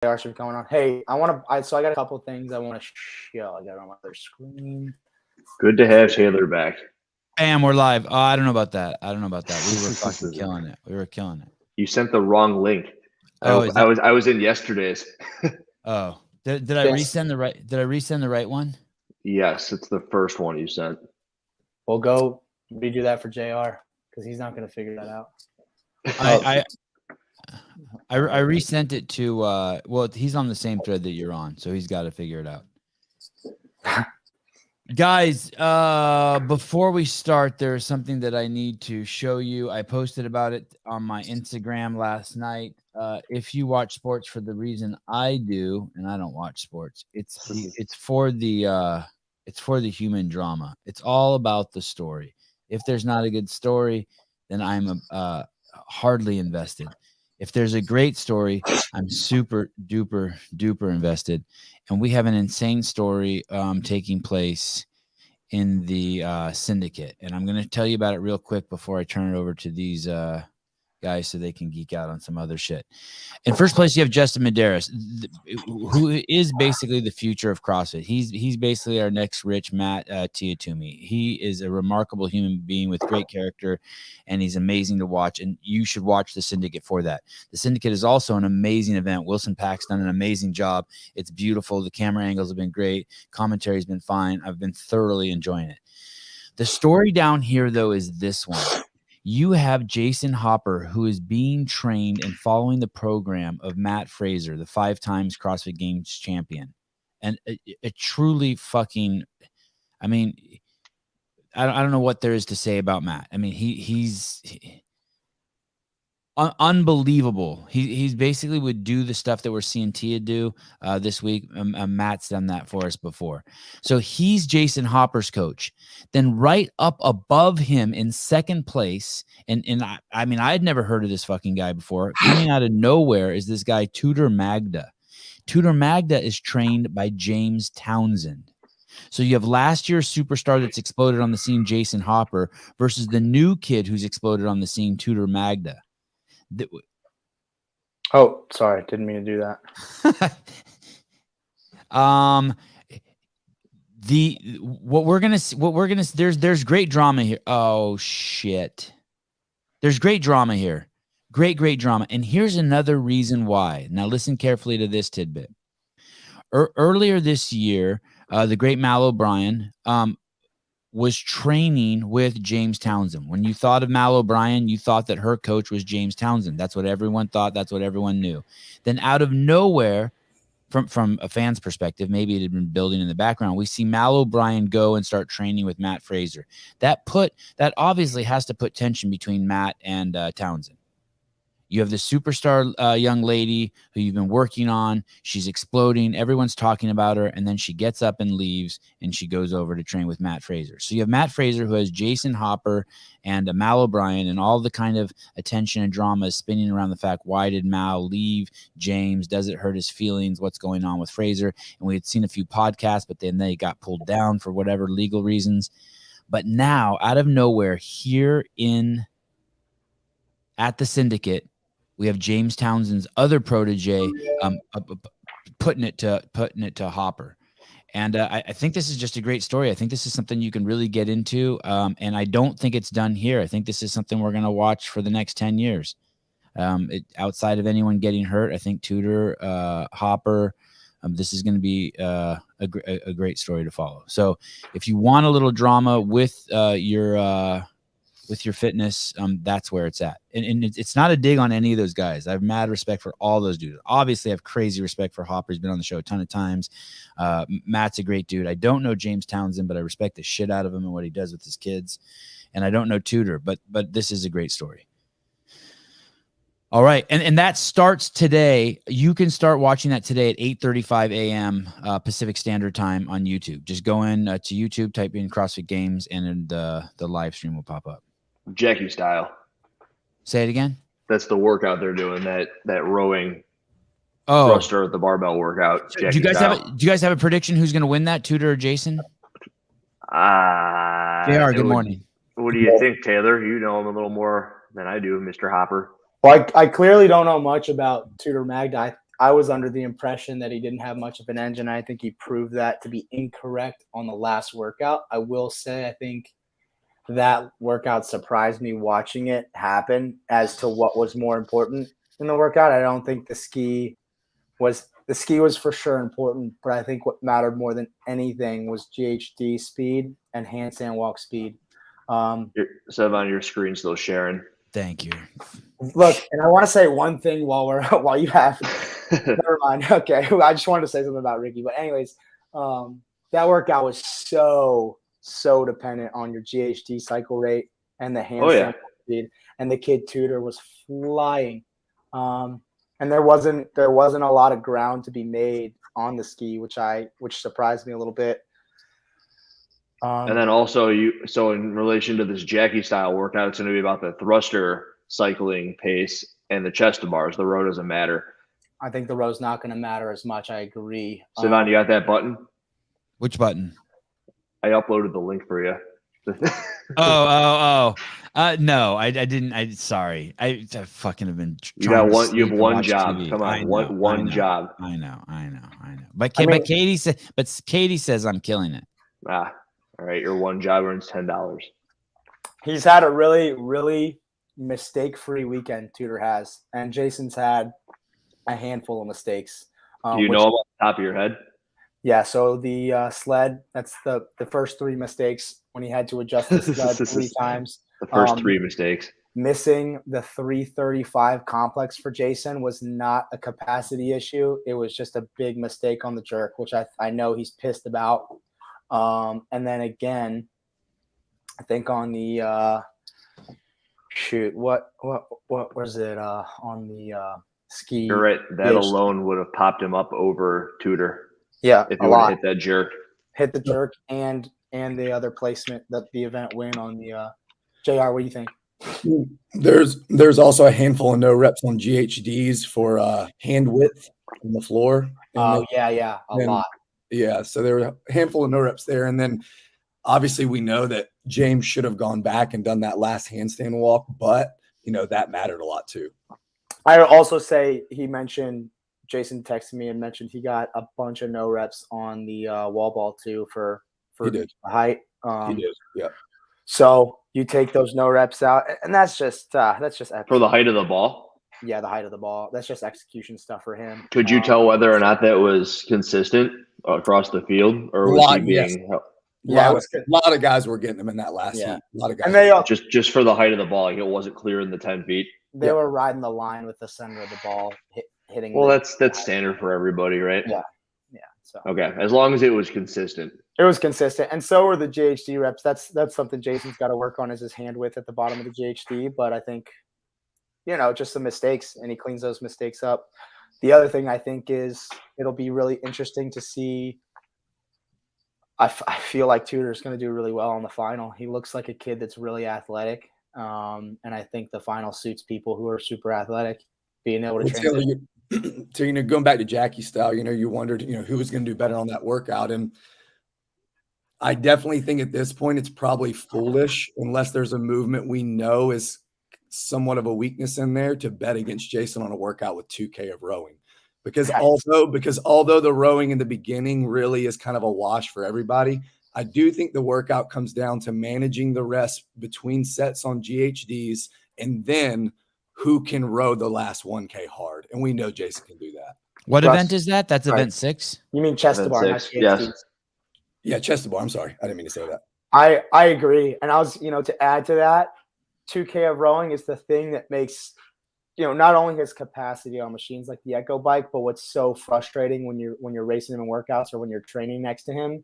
JR should be going on. Hey, I got a couple things I want to show. I got it on my other screen. Good to have Taylor back. Bam, we're live. Oh, I don't know about that. We were fucking killing it. You sent the wrong link. Oh, I was in yesterday's. Oh, did I resend the right? Did I resend the right one? Yes, it's the first one you sent. We'll go redo that for JR because he's not going to figure that out. I resent it to well, he's on the same thread that you're on, so he's got to figure it out. Guys, before we start, there's something that I need to show you. I posted about it on my Instagram last night. If you watch sports for the reason I do, and I don't watch sports, it's for the human drama. It's all about the story. If there's not a good story, then I'm hardly invested. If there's a great story, I'm super duper invested. And we have an insane story taking place in the Syndicate. And I'm going to tell you about it real quick before I turn it over to these guys so they can geek out on some other shit. In first place, you have Justin Medeiros, who is basically the future of CrossFit. He's basically our next rich Tia-Clair Toomey. He is a remarkable human being with great character, and he's amazing to watch, and you should watch the Syndicate for that. The Syndicate is also an amazing event. Wilson Pack's done an amazing job. It's beautiful. The camera angles have been great. Commentary has been fine. I've been thoroughly enjoying it. The story down here, though, is this one. You have Jason Hopper, who is being trained and following the program of Matt Fraser, the 5 times CrossFit Games champion. And a truly fucking, I mean, I don't know what there is to say about Matt. I mean, he's unbelievable. He's basically would do the stuff that we're seeing Tia do this week. Matt's done that for us before. So he's Jason Hopper's coach. Then right up above him in second place, and I mean, I had never heard of this fucking guy before. Coming out of nowhere is this guy, Tudor Magda. Tudor Magda is trained by James Townsend. So you have last year's superstar that's exploded on the scene, Jason Hopper, versus the new kid who's exploded on the scene, Tudor Magda. Oh, sorry, didn't mean to do that. There's great drama here. Oh shit. There's great drama here. Great drama. And here's another reason why. Now listen carefully to this tidbit. Earlier this year, the great Mal O'Brien was training with James Townsend. When you thought of Mal O'Brien, you thought that her coach was James Townsend. That's what everyone thought. That's what everyone knew. Then out of nowhere, from a fan's perspective, maybe it had been building in the background, we see Mal O'Brien go and start training with Matt Fraser. That obviously has to put tension between Matt and Townsend. You have this superstar young lady who you've been working on. She's exploding. Everyone's talking about her. And then she gets up and leaves, and she goes over to train with Matt Fraser. So you have Matt Fraser, who has Jason Hopper and Mal O'Brien, and all the kind of attention and drama is spinning around the fact, why did Mal leave James? Does it hurt his feelings? What's going on with Fraser? And we had seen a few podcasts, but then they got pulled down for whatever legal reasons. But now, out of nowhere, here at the Syndicate, we have James Townsend's other protege putting it to Hopper. And I think this is just a great story. I think this is something you can really get into. And I don't think it's done here. I think this is something we're going to watch for the next 10 years. Outside of anyone getting hurt, I think Tudor, Hopper, this is going to be a great story to follow. So if you want a little drama with your fitness, that's where it's at. And it's not a dig on any of those guys. I have mad respect for all those dudes. Obviously, I have crazy respect for Hopper. He's been on the show a ton of times. Matt's a great dude. I don't know James Townsend, but I respect the shit out of him and what he does with his kids. And I don't know Tudor, but this is a great story. All right, and that starts today. You can start watching that today at 8:35 a.m. Pacific Standard Time on YouTube. Just go in to YouTube, type in CrossFit Games, and the live stream will pop up. Jackie style. Say it again. That's the workout they're doing. That rowing thruster at the barbell workout. Do you guys have a prediction who's going to win that, Tudor or Jason? JR, good morning. What do you think, Taylor? You know him a little more than I do, Mr. Hopper. Well, I clearly don't know much about Tudor Magda. I was under the impression that he didn't have much of an engine. I think he proved that to be incorrect on the last workout. I will say I think that workout surprised me watching it happen as to what was more important in the workout. I don't think the ski was for sure important, but I think what mattered more than anything was GHD speed and handstand walk speed. Sevan, your screen's still sharing. Thank you. Look, and I want to say one thing while you have never mind. Okay. I just wanted to say something about Ricky. But anyways, that workout was so dependent on your GHD cycle rate and the handstand speed. And the kid tutor was flying. And there wasn't a lot of ground to be made on the ski, which surprised me a little bit. And then also in relation to this Jackie style workout, it's going to be about the thruster cycling pace and the chest to bars. The row doesn't matter. I think the row's not going to matter as much. I agree. Sevan, you got that button? Which button? I uploaded the link for you. No, I didn't. Sorry. I fucking have been. You have one job. TV. Come on, one job. I know. But Katie says I'm killing it. All right. Your one job earns $10. He's had a really, really mistake-free weekend. Tudor has, and Jason's had a handful of mistakes. Do you know them off the top of your head? Yeah. So the sled, that's the first 3 mistakes when he had to adjust the sled 3 times. The first 3 mistakes. Missing the 335 complex for Jason was not a capacity issue. It was just a big mistake on the jerk, which I know he's pissed about. And then again, I think on the what was it on the ski? You're right. That alone would have popped him up over Tudor. Yeah, if he would have hit that jerk. Hit the jerk and the other placement, that the event win on the JR. What do you think? There's also a handful of no reps on GHDs for hand width on the floor. Oh a lot. Yeah, so there were a handful of no reps there, and then obviously we know that James should have gone back and done that last handstand walk, but that mattered a lot too. I also say Jason texted me and mentioned he got a bunch of no reps on the wall ball too for the height. He did, yeah. So you take those no reps out, and that's just for the height of the ball. Yeah, the height of the ball. That's just execution stuff for him. Could you tell whether or not that was consistent across the field, or was he being? Yes. A lot of guys were getting them in that last heat. A lot of guys, and they just for the height of the ball, like it wasn't clear in the 10 feet. They were riding the line with the center of the ball hitting. Well, that's standard for everybody, right? Yeah. So okay, as long as it was consistent. It was consistent, and so were the GHD reps. That's something Jason's got to work on, is his hand width at the bottom of the GHD. But I think, just some mistakes, and he cleans those mistakes up. The other thing I think is it'll be really interesting to see. I feel like Tudor's going to do really well on the final. He looks like a kid that's really athletic, and I think the final suits people who are super athletic, being able to transition. So, going back to Jackie style, you wondered, who was going to do better on that workout. And I definitely think at this point, it's probably foolish, unless there's a movement we know is somewhat of a weakness in there, to bet against Jason on a workout with 2K of rowing. Because although the rowing in the beginning really is kind of a wash for everybody, I do think the workout comes down to managing the rest between sets on GHDs, and then who can row the last 1K hard. And we know Jason can do that. What event is that? That's event 6? You mean chest to bar, not GHDs? Yes. Yeah, chest to bar. I'm sorry. I didn't mean to say that. I agree. And I was, to add to that, 2K of rowing is the thing that makes, not only his capacity on machines like the Echo bike, but what's so frustrating when you're racing him in workouts or when you're training next to him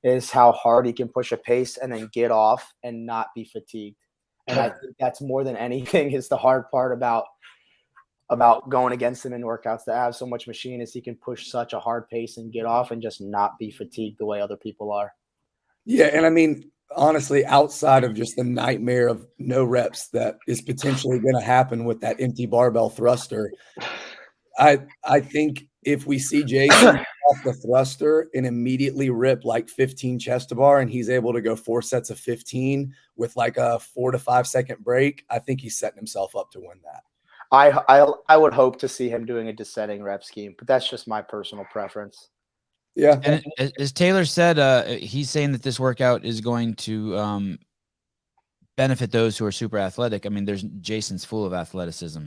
is how hard he can push a pace and then get off and not be fatigued. And I think that's more than anything is the hard part about going against him in workouts, to have so much machine, is he can push such a hard pace and get off and just not be fatigued the way other people are. Yeah. And I mean, honestly, outside of just the nightmare of no reps that is potentially going to happen with that empty barbell thruster, I think if we see Jason off the thruster and immediately rip like 15 chest to bar, and he's able to go 4 sets of 15 with like a 4 to 5 second break, I think he's setting himself up to win that. I would hope to see him doing a descending rep scheme, but that's just my personal preference. Yeah. And as Taylor said, he's saying that this workout is going to benefit those who are super athletic. I mean, Jason's full of athleticism.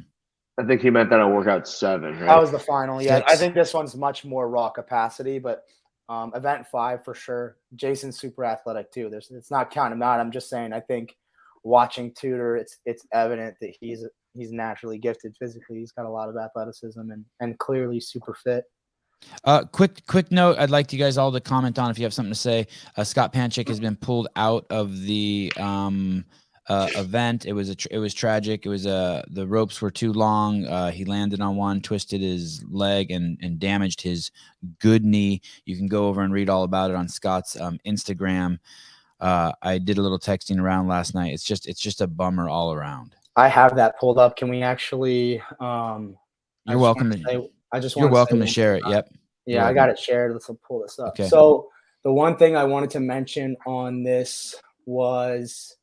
I think he meant that on workout 7, right? That was the final. Yeah, 6. I think this one's much more raw capacity, but event 5 for sure. Jason's super athletic too. It's not counting him out. I'm just saying. I think watching Tudor, it's evident that he's naturally gifted physically. He's got a lot of athleticism and clearly super fit. Quick note. I'd like you guys all to comment on if you have something to say. Scott Panchik has been pulled out of the event. It was tragic. It was the ropes were too long. He landed on one, twisted his leg, and damaged his good knee. You can go over and read all about it on Scott's Instagram. I did a little texting around last night. It's just a bummer all around. I have that pulled up. Can we actually? You're welcome to share it. Yep. Yeah, I got it shared. Let's pull this up. Okay. So the one thing I wanted to mention on this was,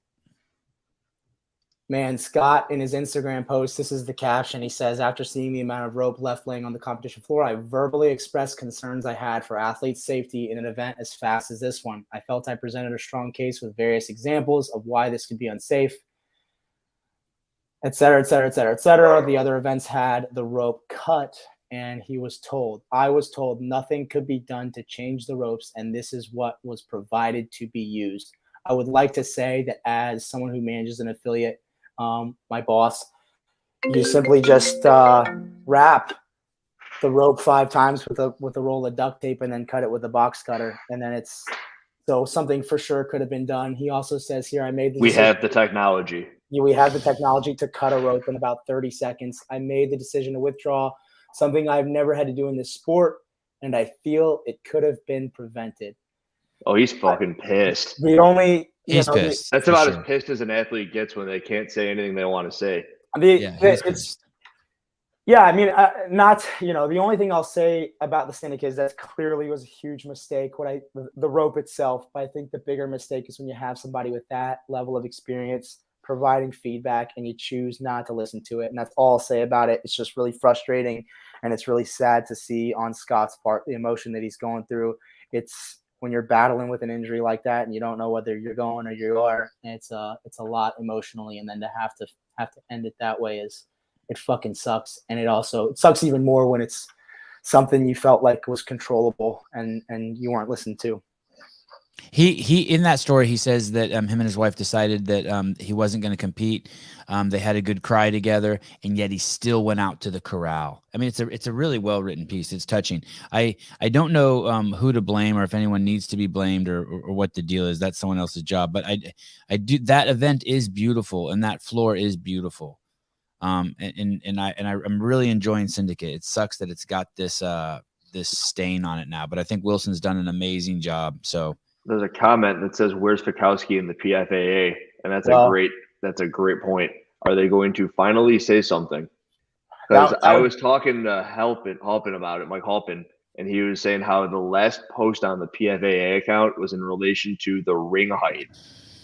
man, Scott in his Instagram post, this is the caption. He says, after seeing the amount of rope left laying on the competition floor, I verbally expressed concerns I had for athletes' safety in an event as fast as this one. I felt I presented a strong case with various examples of why this could be unsafe, et cetera, et cetera, et cetera, et cetera. The other events had the rope cut, and I was told nothing could be done to change the ropes, and this is what was provided to be used. I would like to say that as someone who manages an affiliate, my boss, you simply just wrap the rope 5 times with a roll of duct tape and then cut it with a box cutter, and then so something for sure could have been done. He also says here, we have the technology. We have the technology to cut a rope in about 30 seconds. I made the decision to withdraw, something I've never had to do in this sport, and I feel it could have been prevented. Oh, he's fucking pissed. He's pissed. That's about as pissed as an athlete gets when they can't say anything they want to say. I mean, not, the only thing I'll say about the Syndicate is that clearly was a huge mistake. The rope itself, but I think the bigger mistake is when you have somebody with that level of experience providing feedback and you choose not to listen to it. And that's all I'll say about it. It's just really frustrating, and it's really sad to see on Scott's part the emotion that he's going through. It's when you're battling with an injury like that and you don't know whether you're going or you are, and it's a lot emotionally, and then to have to end it that way it fucking sucks. And it sucks even more when it's something you felt like was controllable and you weren't listened to. He in that story, he says that him and his wife decided that he wasn't going to compete. They had a good cry together, and yet he still went out to the corral. I mean, it's a really well written piece. It's touching. I don't know who to blame or if anyone needs to be blamed or what the deal is. That's someone else's job. But I do. That event is beautiful, and that floor is beautiful. I'm really enjoying Syndicate. It sucks that it's got this stain on it now, but I think Wilson's done an amazing job. So. There's a comment that says, "Where's Fikowski in the PFAA?" And that's a great point. Are they going to finally say something? Because I was talking to Halpin about it, Mike Halpin, and he was saying how the last post on the PFAA account was in relation to the ring height,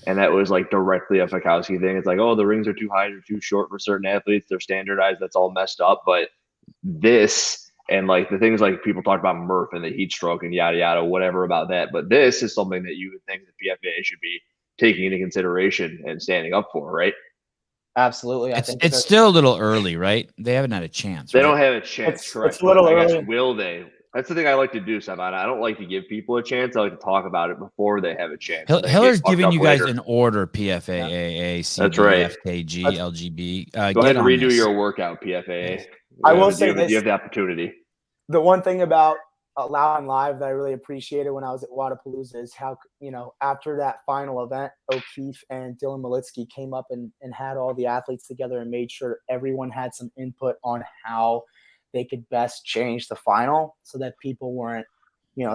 and that was like directly a Fikowski thing. It's like, oh, the rings are too high or too short for certain athletes. They're standardized. That's all messed up. But this. And like the things like people talk about Murph and the heat stroke and yada, yada, whatever about that. But this is something that you would think the PFAA should be taking into consideration and standing up for, right? Absolutely. It's still a little early, right? They haven't had a chance. They don't have a chance, correct? It's a little early. Will they? That's the thing I like to do, Sevan. I don't like to give people a chance. I like to talk about it before they have a chance. Hiller's giving you guys an order, PFAA, CB, FKG, LGB. Go ahead and redo your workout, PFAA. I will say this. You have the opportunity. The one thing about Allowing Live that I really appreciated when I was at Wadapalooza is how, after that final event, O'Keefe and Dylan Malitsky came up and had all the athletes together and made sure everyone had some input on how they could best change the final so that people weren't,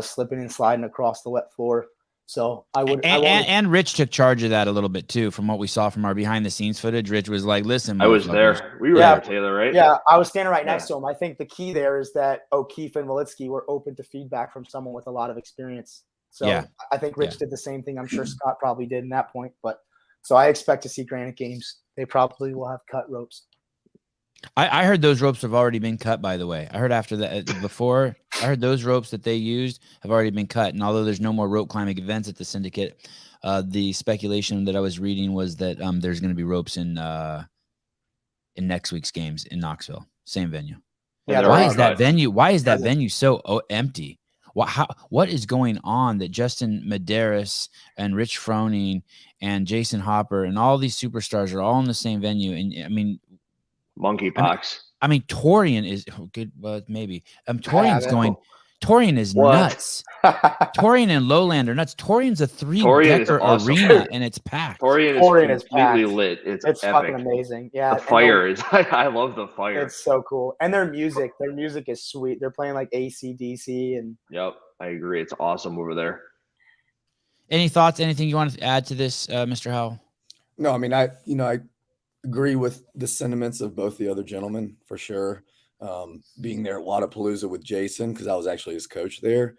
slipping and sliding across the wet floor. So and Rich took charge of that a little bit too. From what we saw from our behind the scenes footage, Rich was like, "Listen, I was there. We were there, Taylor, right? Yeah, I was standing right next to him. I think the key there is that O'Keefe and Malitsky were open to feedback from someone with a lot of experience. So I think Rich did the same thing. I'm sure Scott probably did in that point. But so I expect to see Granite Games. They probably will have cut ropes. I heard those ropes have already been cut, by the way. I heard after that, before, I heard those ropes that they used have already been cut. And although there's no more rope climbing events at the Syndicate, the speculation that I was reading was that there's going to be ropes in next week's games in Knoxville, same venue. Yeah, Why is that venue? Why is that venue so empty? What is going on that Justin Medeiros and Rich Froning and Jason Hopper and all these superstars are all in the same venue? And I mean, monkeypox. I mean, Torian is good, but maybe Torian's going. Torian is nuts. Torian and Lowland are nuts. Torian's a 3-decker arena and it's packed. Torian is completely lit. It's fucking amazing. Yeah, the fire is. I love the fire. It's so cool, and their music is sweet. They're playing like AC/DC and. Yep, I agree. It's awesome over there. Any thoughts? Anything you want to add to this, Mr. Howell? No, I mean, I agree with the sentiments of both the other gentlemen for sure. Being there at Wodapalooza with Jason, because I was actually his coach there,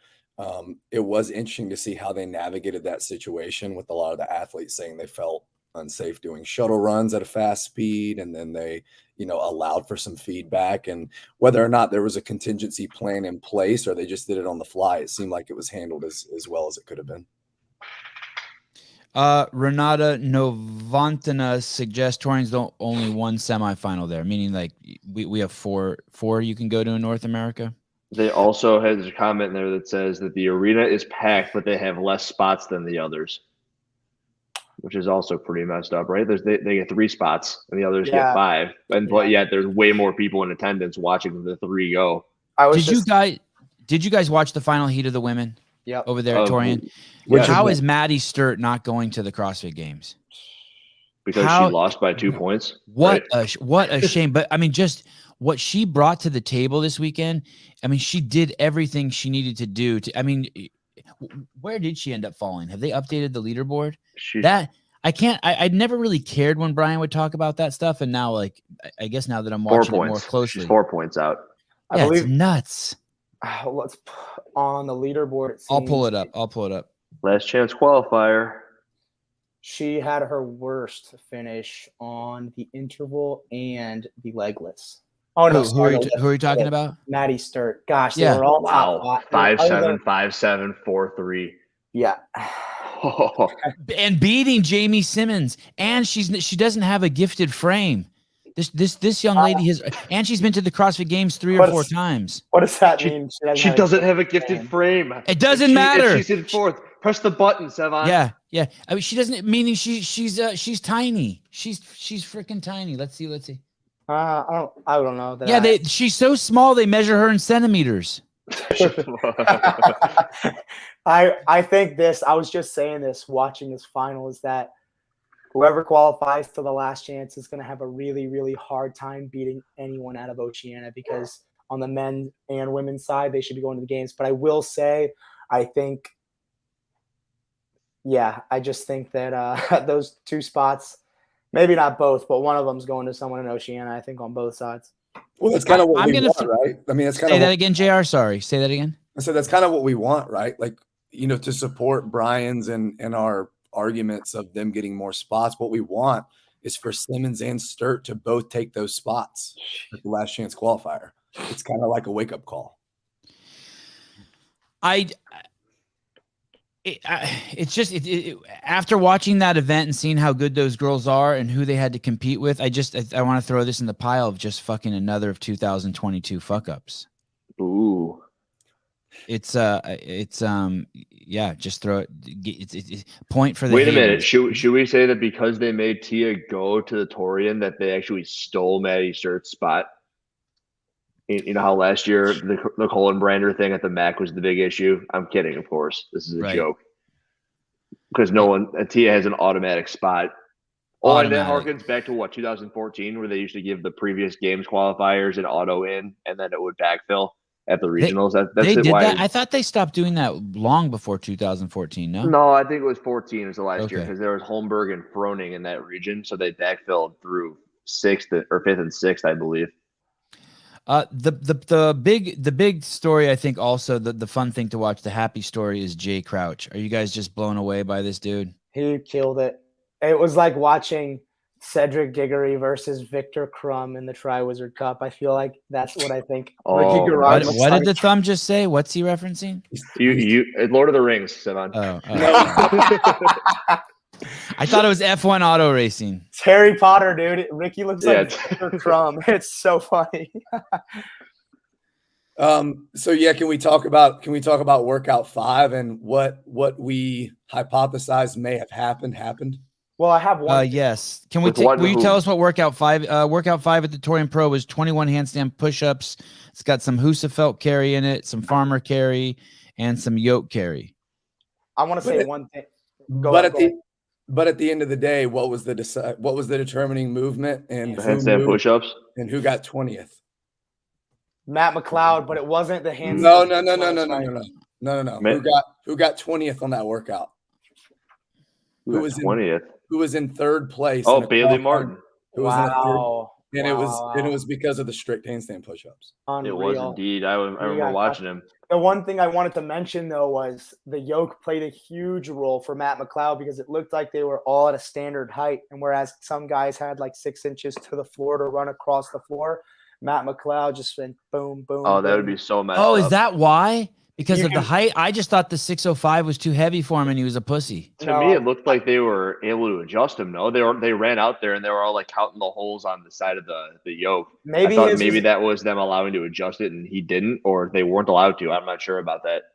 it was interesting to see how they navigated that situation with a lot of the athletes saying they felt unsafe doing shuttle runs at a fast speed, and then they, allowed for some feedback, and whether or not there was a contingency plan in place or they just did it on the fly, it seemed like it was handled as well as it could have been. Renata Novantina suggests Torian's only one semifinal there, meaning like we have four you can go to in North America. They also had a comment in there that says that the arena is packed, but they have less spots than the others, which is also pretty messed up, right? They get 3 spots and the others get 5, but yet there's way more people in attendance watching the 3 go. Did you guys watch the final heat of the women? Yep. Over there at Torian. How is Maddie Sturt not going to the CrossFit Games? Because she lost by 2 points. What a shame. But I mean, just what she brought to the table this weekend. I mean, she did everything she needed to do. Where did she end up falling? Have they updated the leaderboard? I never really cared when Brian would talk about that stuff, and now, like, I guess now that I'm watching it more closely, she's 4 points out. Yeah, it's nuts. Let's on the leaderboard. I'll pull it up. Last chance qualifier. She had her worst finish on the interval and the legless. Oh no! Who are you talking about? Maddie Sturt. Gosh, they were all top 5-7, 5-7, 4-3. Yeah. And beating Jamie Simmons, and she doesn't have a gifted frame. This young lady and she's been to the CrossFit Games 3 or 4 times. What does that mean? She doesn't have a gifted frame. It doesn't matter. She's in 4th. Press the button, Sevan. Yeah. I mean, she doesn't. Meaning she's tiny. She's freaking tiny. Let's see. I don't know. She's so small they measure her in centimeters. I think I was just saying this watching this final is that whoever qualifies to the last chance is going to have a really, really hard time beating anyone out of Oceania, because on the men and women's side, they should be going to the games. But I will say, I just think that those 2 spots, maybe not both, but one of them's going to someone in Oceania, I think, on both sides. Well, that's kind of what we want, right? I mean, that's kind of that again, JR. Sorry, say that again. I said that's kind of what we want, right? Like, to support Brian's and our arguments of them getting more spots. What we want is for Simmons and Sturt to both take those spots at the last chance qualifier. It's kind of like a wake-up call. It's just after watching that event and seeing how good those girls are and who they had to compete with, I want to throw this in the pile of just fucking another of 2022 fuck ups. Ooh. Just throw it. It's point for the. Wait a minute. Should we say that because they made Tia go to the Torian, that they actually stole Maddie Sturt's spot? You know how last year the Colin Brander thing at the MAC was the big issue? I'm kidding, of course. This is a joke. Because Tia has an automatic spot. Oh, and that harkens back to 2014, where they used to give the previous games qualifiers an auto in, and then it would backfill at the regionals. I thought they stopped doing that long before 2014. No, I think it was 14 was the last year, because there was Holmberg and Froning in that region, so they backfilled through 5th and 6th, I believe. The big story, I think, also the fun thing to watch, the happy story, is Jay Crouch. Are you guys just blown away by this dude? He killed it. It was like watching Cedric Diggory versus Victor Crumb in the Tri-Wizard Cup. I feel like that's what I think. Oh, Ricky Garage looks what like. did the thumb just say? What's he referencing? You Lord of the Rings, Sevan. I thought it was F1 auto racing. It's Harry Potter, dude. Ricky looks like Victor Crumb. It's so funny. So yeah, can we talk about workout 5 and what we hypothesized may have happened? Well, I have one. Yes. Will you tell us what workout 5? Workout 5 at the Torian Pro was 21 handstand push-ups. It's got some Husafelt carry in it, some farmer carry, and some yoke carry. I want to say one thing. But at the end of the day, what was the determining movement and handstand push-ups and who got 20th? Matt McLeod, but it wasn't the handstand. No. Who got 20th on that workout? Who was 20th? Who was in 3rd place? Oh, Bailey Martin. Wow. And it was because of the strict handstand push-ups. Unreal. It was indeed. I remember watching him. The one thing I wanted to mention, though, was the yoke played a huge role for Matt McLeod because it looked like they were all at a standard height. And whereas some guys had like 6 inches to the floor to run across the floor, Matt McLeod just went boom, boom. Oh, that boom. would be so messed up. Is that why? Because of the height? I just thought the 605 was too heavy for him and he was a pussy. To me, it looked like they were able to adjust him. No, they ran out there and they were all like counting the holes on the side of the yoke. Maybe that was them allowing to adjust it and he didn't, or they weren't allowed to. I'm not sure about that.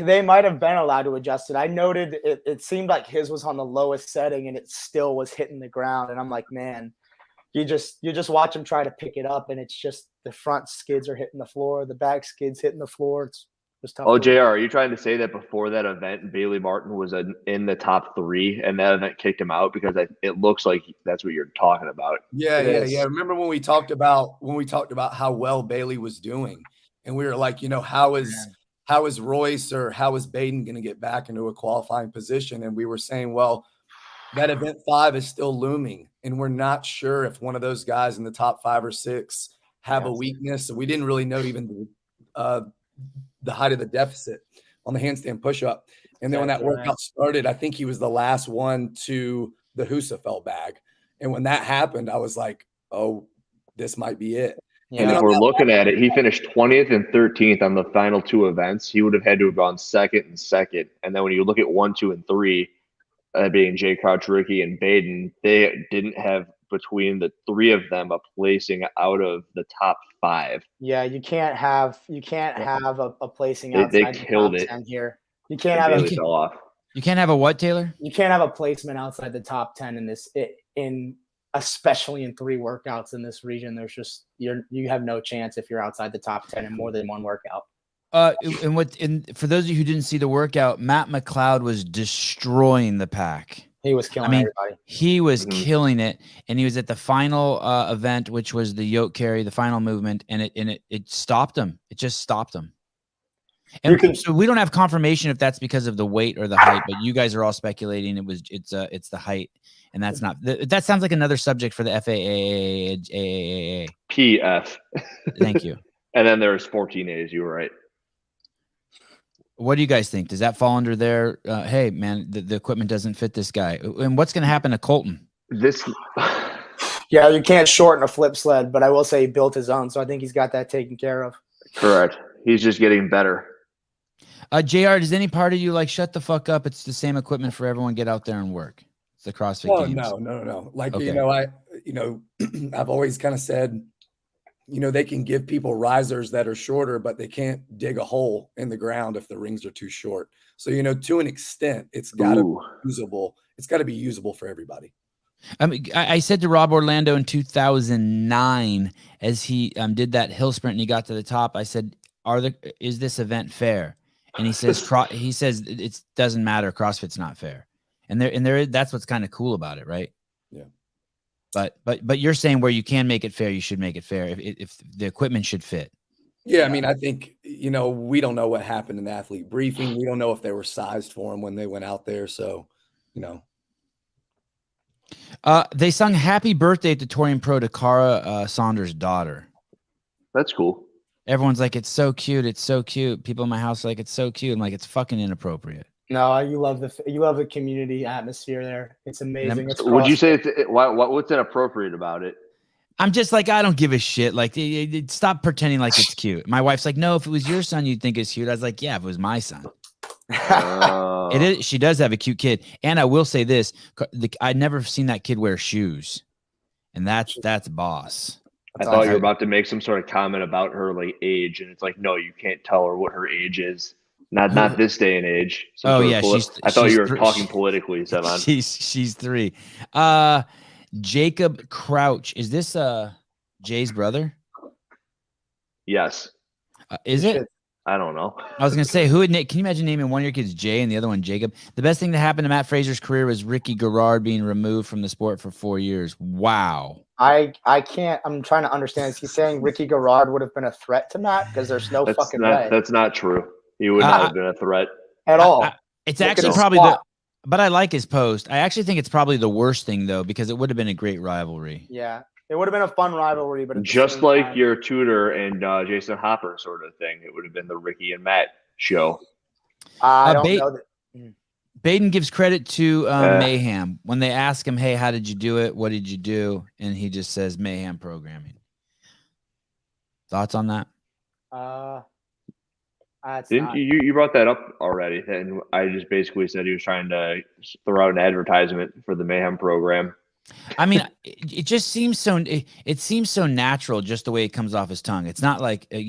They might have been allowed to adjust it. I noted it seemed like his was on the lowest setting and it still was hitting the ground. And I'm like, man, you just watch him try to pick it up and it's just the front skids are hitting the floor, the back skids hitting the floor. It's tough. Oh, JR, are you trying to say that before that event, Bailey Martin was in the top 3 and that event kicked him out? Because it looks like that's what you're talking about. Yeah. Remember when we talked about how well Bailey was doing, and we were like, how is Royce or how is Baden going to get back into a qualifying position? And we were saying, well, that event 5 is still looming, and we're not sure if one of those guys in the top 5 or 6 have a weakness. So we didn't really know even the height of the deficit on the handstand push-up. And then when that workout started, I think he was the last one to the Husafelt bag. And when that happened, I was like, oh, this might be it. Yeah. And if we're looking at it, he finished 20th and 13th on the final 2 events. He would have had to have gone second. And then when you look at 1, 2, and 3, being Jay Crouch, Ricky, and Baden, they didn't have between the 3 of them a placing out of the top 5. Yeah, you can't have a placing outside they killed the top it 10 here. You can't have it fell off. You can't have a what, Taylor? You can't have a placement outside the top 10 in this especially in 3 workouts in this region. There's just you have no chance if you're outside the top 10 in more than one workout. And for those of you who didn't see the workout, Matt McLeod was destroying the pack. He was killing everybody. He was killing it, and he was at the final event, which was the yoke carry, the final movement, and it stopped him. It just stopped him. And so we don't have confirmation if that's because of the weight or the height, but you guys are all speculating it's the height, and that's not. That sounds like another subject for the FAA. PF. Thank you. And then there's 14 A's. You were right. What do you guys think? Does that fall under there? Hey, man, the equipment doesn't fit this guy. And what's going to happen to Colton? Yeah, you can't shorten a flip sled, but I will say he built his own, so I think he's got that taken care of. Correct. He's just getting better. JR, does any part of you like shut the fuck up? It's the same equipment for everyone. Get out there and work. It's the CrossFit Games. No. Like, okay. I've always kind of said, they can give people risers that are shorter, but they can't dig a hole in the ground if the rings are too short. So, to an extent, it's got to be usable. It's got to be usable for everybody. I said to Rob Orlando in 2009, as he did that hill sprint and he got to the top, I said, is this event fair? And he says, it doesn't matter. CrossFit's not fair. And that's what's kind of cool about it, right? Yeah. But you're saying where you can make it fair, you should make it fair if the equipment should fit. Yeah, I mean, I think, we don't know what happened in the athlete briefing. We don't know if they were sized for them when they went out there. So, they sung Happy Birthday at the Torian Pro to Cara Saunders' daughter. That's cool. Everyone's like, it's so cute. It's so cute. People in my house are like, it's so cute. I'm like, it's fucking inappropriate. No, you love the community atmosphere there. It's amazing. It's Would you say CrossFit. what's inappropriate about it? I'm just like, I don't give a shit. Like, stop pretending like it's cute. My wife's like, no, if it was your son, you'd think it's cute. I was like, yeah, if it was my son. It is. She does have a cute kid. And I will say this, I'd never seen that kid wear shoes. And that's boss. I thought you were about to make some sort of comment about her like age, and it's like, no, you can't tell her what her age is. Not this day and age. Oh yeah, I thought you were talking politically, Sevan. She's 3. Jacob Crouch, is this Jay's brother? Yes. Is it? I don't know. I was gonna say, can you imagine naming one of your kids Jay and the other one Jacob? The best thing that happened to Matt Fraser's career was Ricky Garrard being removed from the sport for 4 years. Wow. I can't. I'm trying to understand. Is he saying Ricky Garrard would have been a threat to Matt? Because there's no fucking way. That's not true. He would not have been a threat at all. It's actually probably but I like his post. I actually think it's probably the worst thing though, because it would have been a great rivalry. Yeah, it would have been a fun rivalry, but just like your Tudor and Jason Hopper sort of thing, it would have been the Ricky and Matt show. I don't know that. Baden gives credit to Mayhem when they ask him, hey, how did you do it? What did you do? And he just says Mayhem programming. Thoughts on that? You brought that up already, and I just basically said he was trying to throw out an advertisement for the Mayhem program. I mean, it just seems so. It seems so natural, just the way it comes off his tongue. It's not like I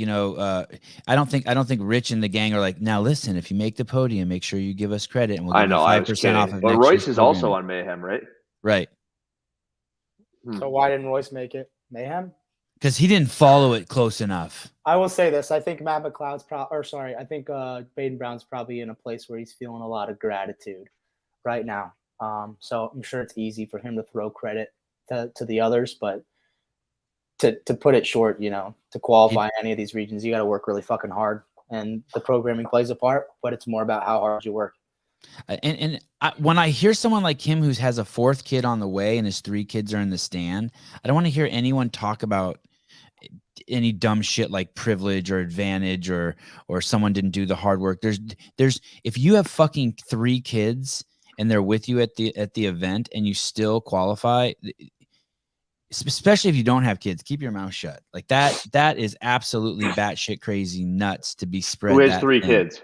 don't think Rich and the gang are like, now listen, if you make the podium, make sure you give us credit, and we'll give you 5% off of. But Royce is also on Mayhem, right? Right. So why didn't Royce make it Mayhem? Because he didn't follow it close enough. I will say this. I think Matt McLeod's I think Baden Brown's probably in a place where he's feeling a lot of gratitude right now. So I'm sure it's easy for him to throw credit to the others, but to put it short, to qualify in any of these regions, you got to work really fucking hard, and the programming plays a part, but it's more about how hard you work. When I hear someone like him who has a 4th kid on the way and his 3 kids are in the stand, I don't want to hear anyone talk about any dumb shit like privilege or advantage or someone didn't do the hard work. There's if you have fucking 3 kids and they're with you at the event and you still qualify, especially if you don't have kids, keep your mouth shut. Like that is absolutely batshit crazy nuts to be spread. Who has 3 kids?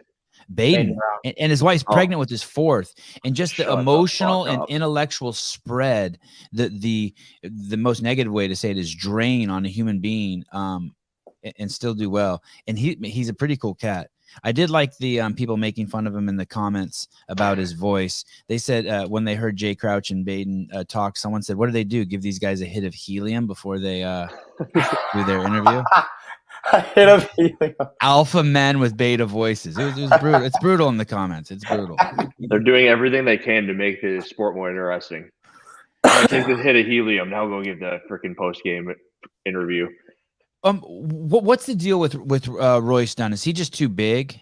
Baden, and his wife's pregnant with his 4th, and just the emotional and intellectual spread, the most negative way to say it is drain on a human being, and still do well. And he's a pretty cool cat. I did like the people making fun of him in the comments about his voice. They said when they heard Jay Crouch and Baden talk, someone said, "What do they do? Give these guys a hit of helium before they do their interview?" A hit of helium. Alpha men with beta voices. It was brutal. It's brutal in the comments. It's brutal. They're doing everything they can to make the sport more interesting. Take the hit of helium. Now go give the freaking post game interview. What's the deal with Royce Dunn? Is he just too big?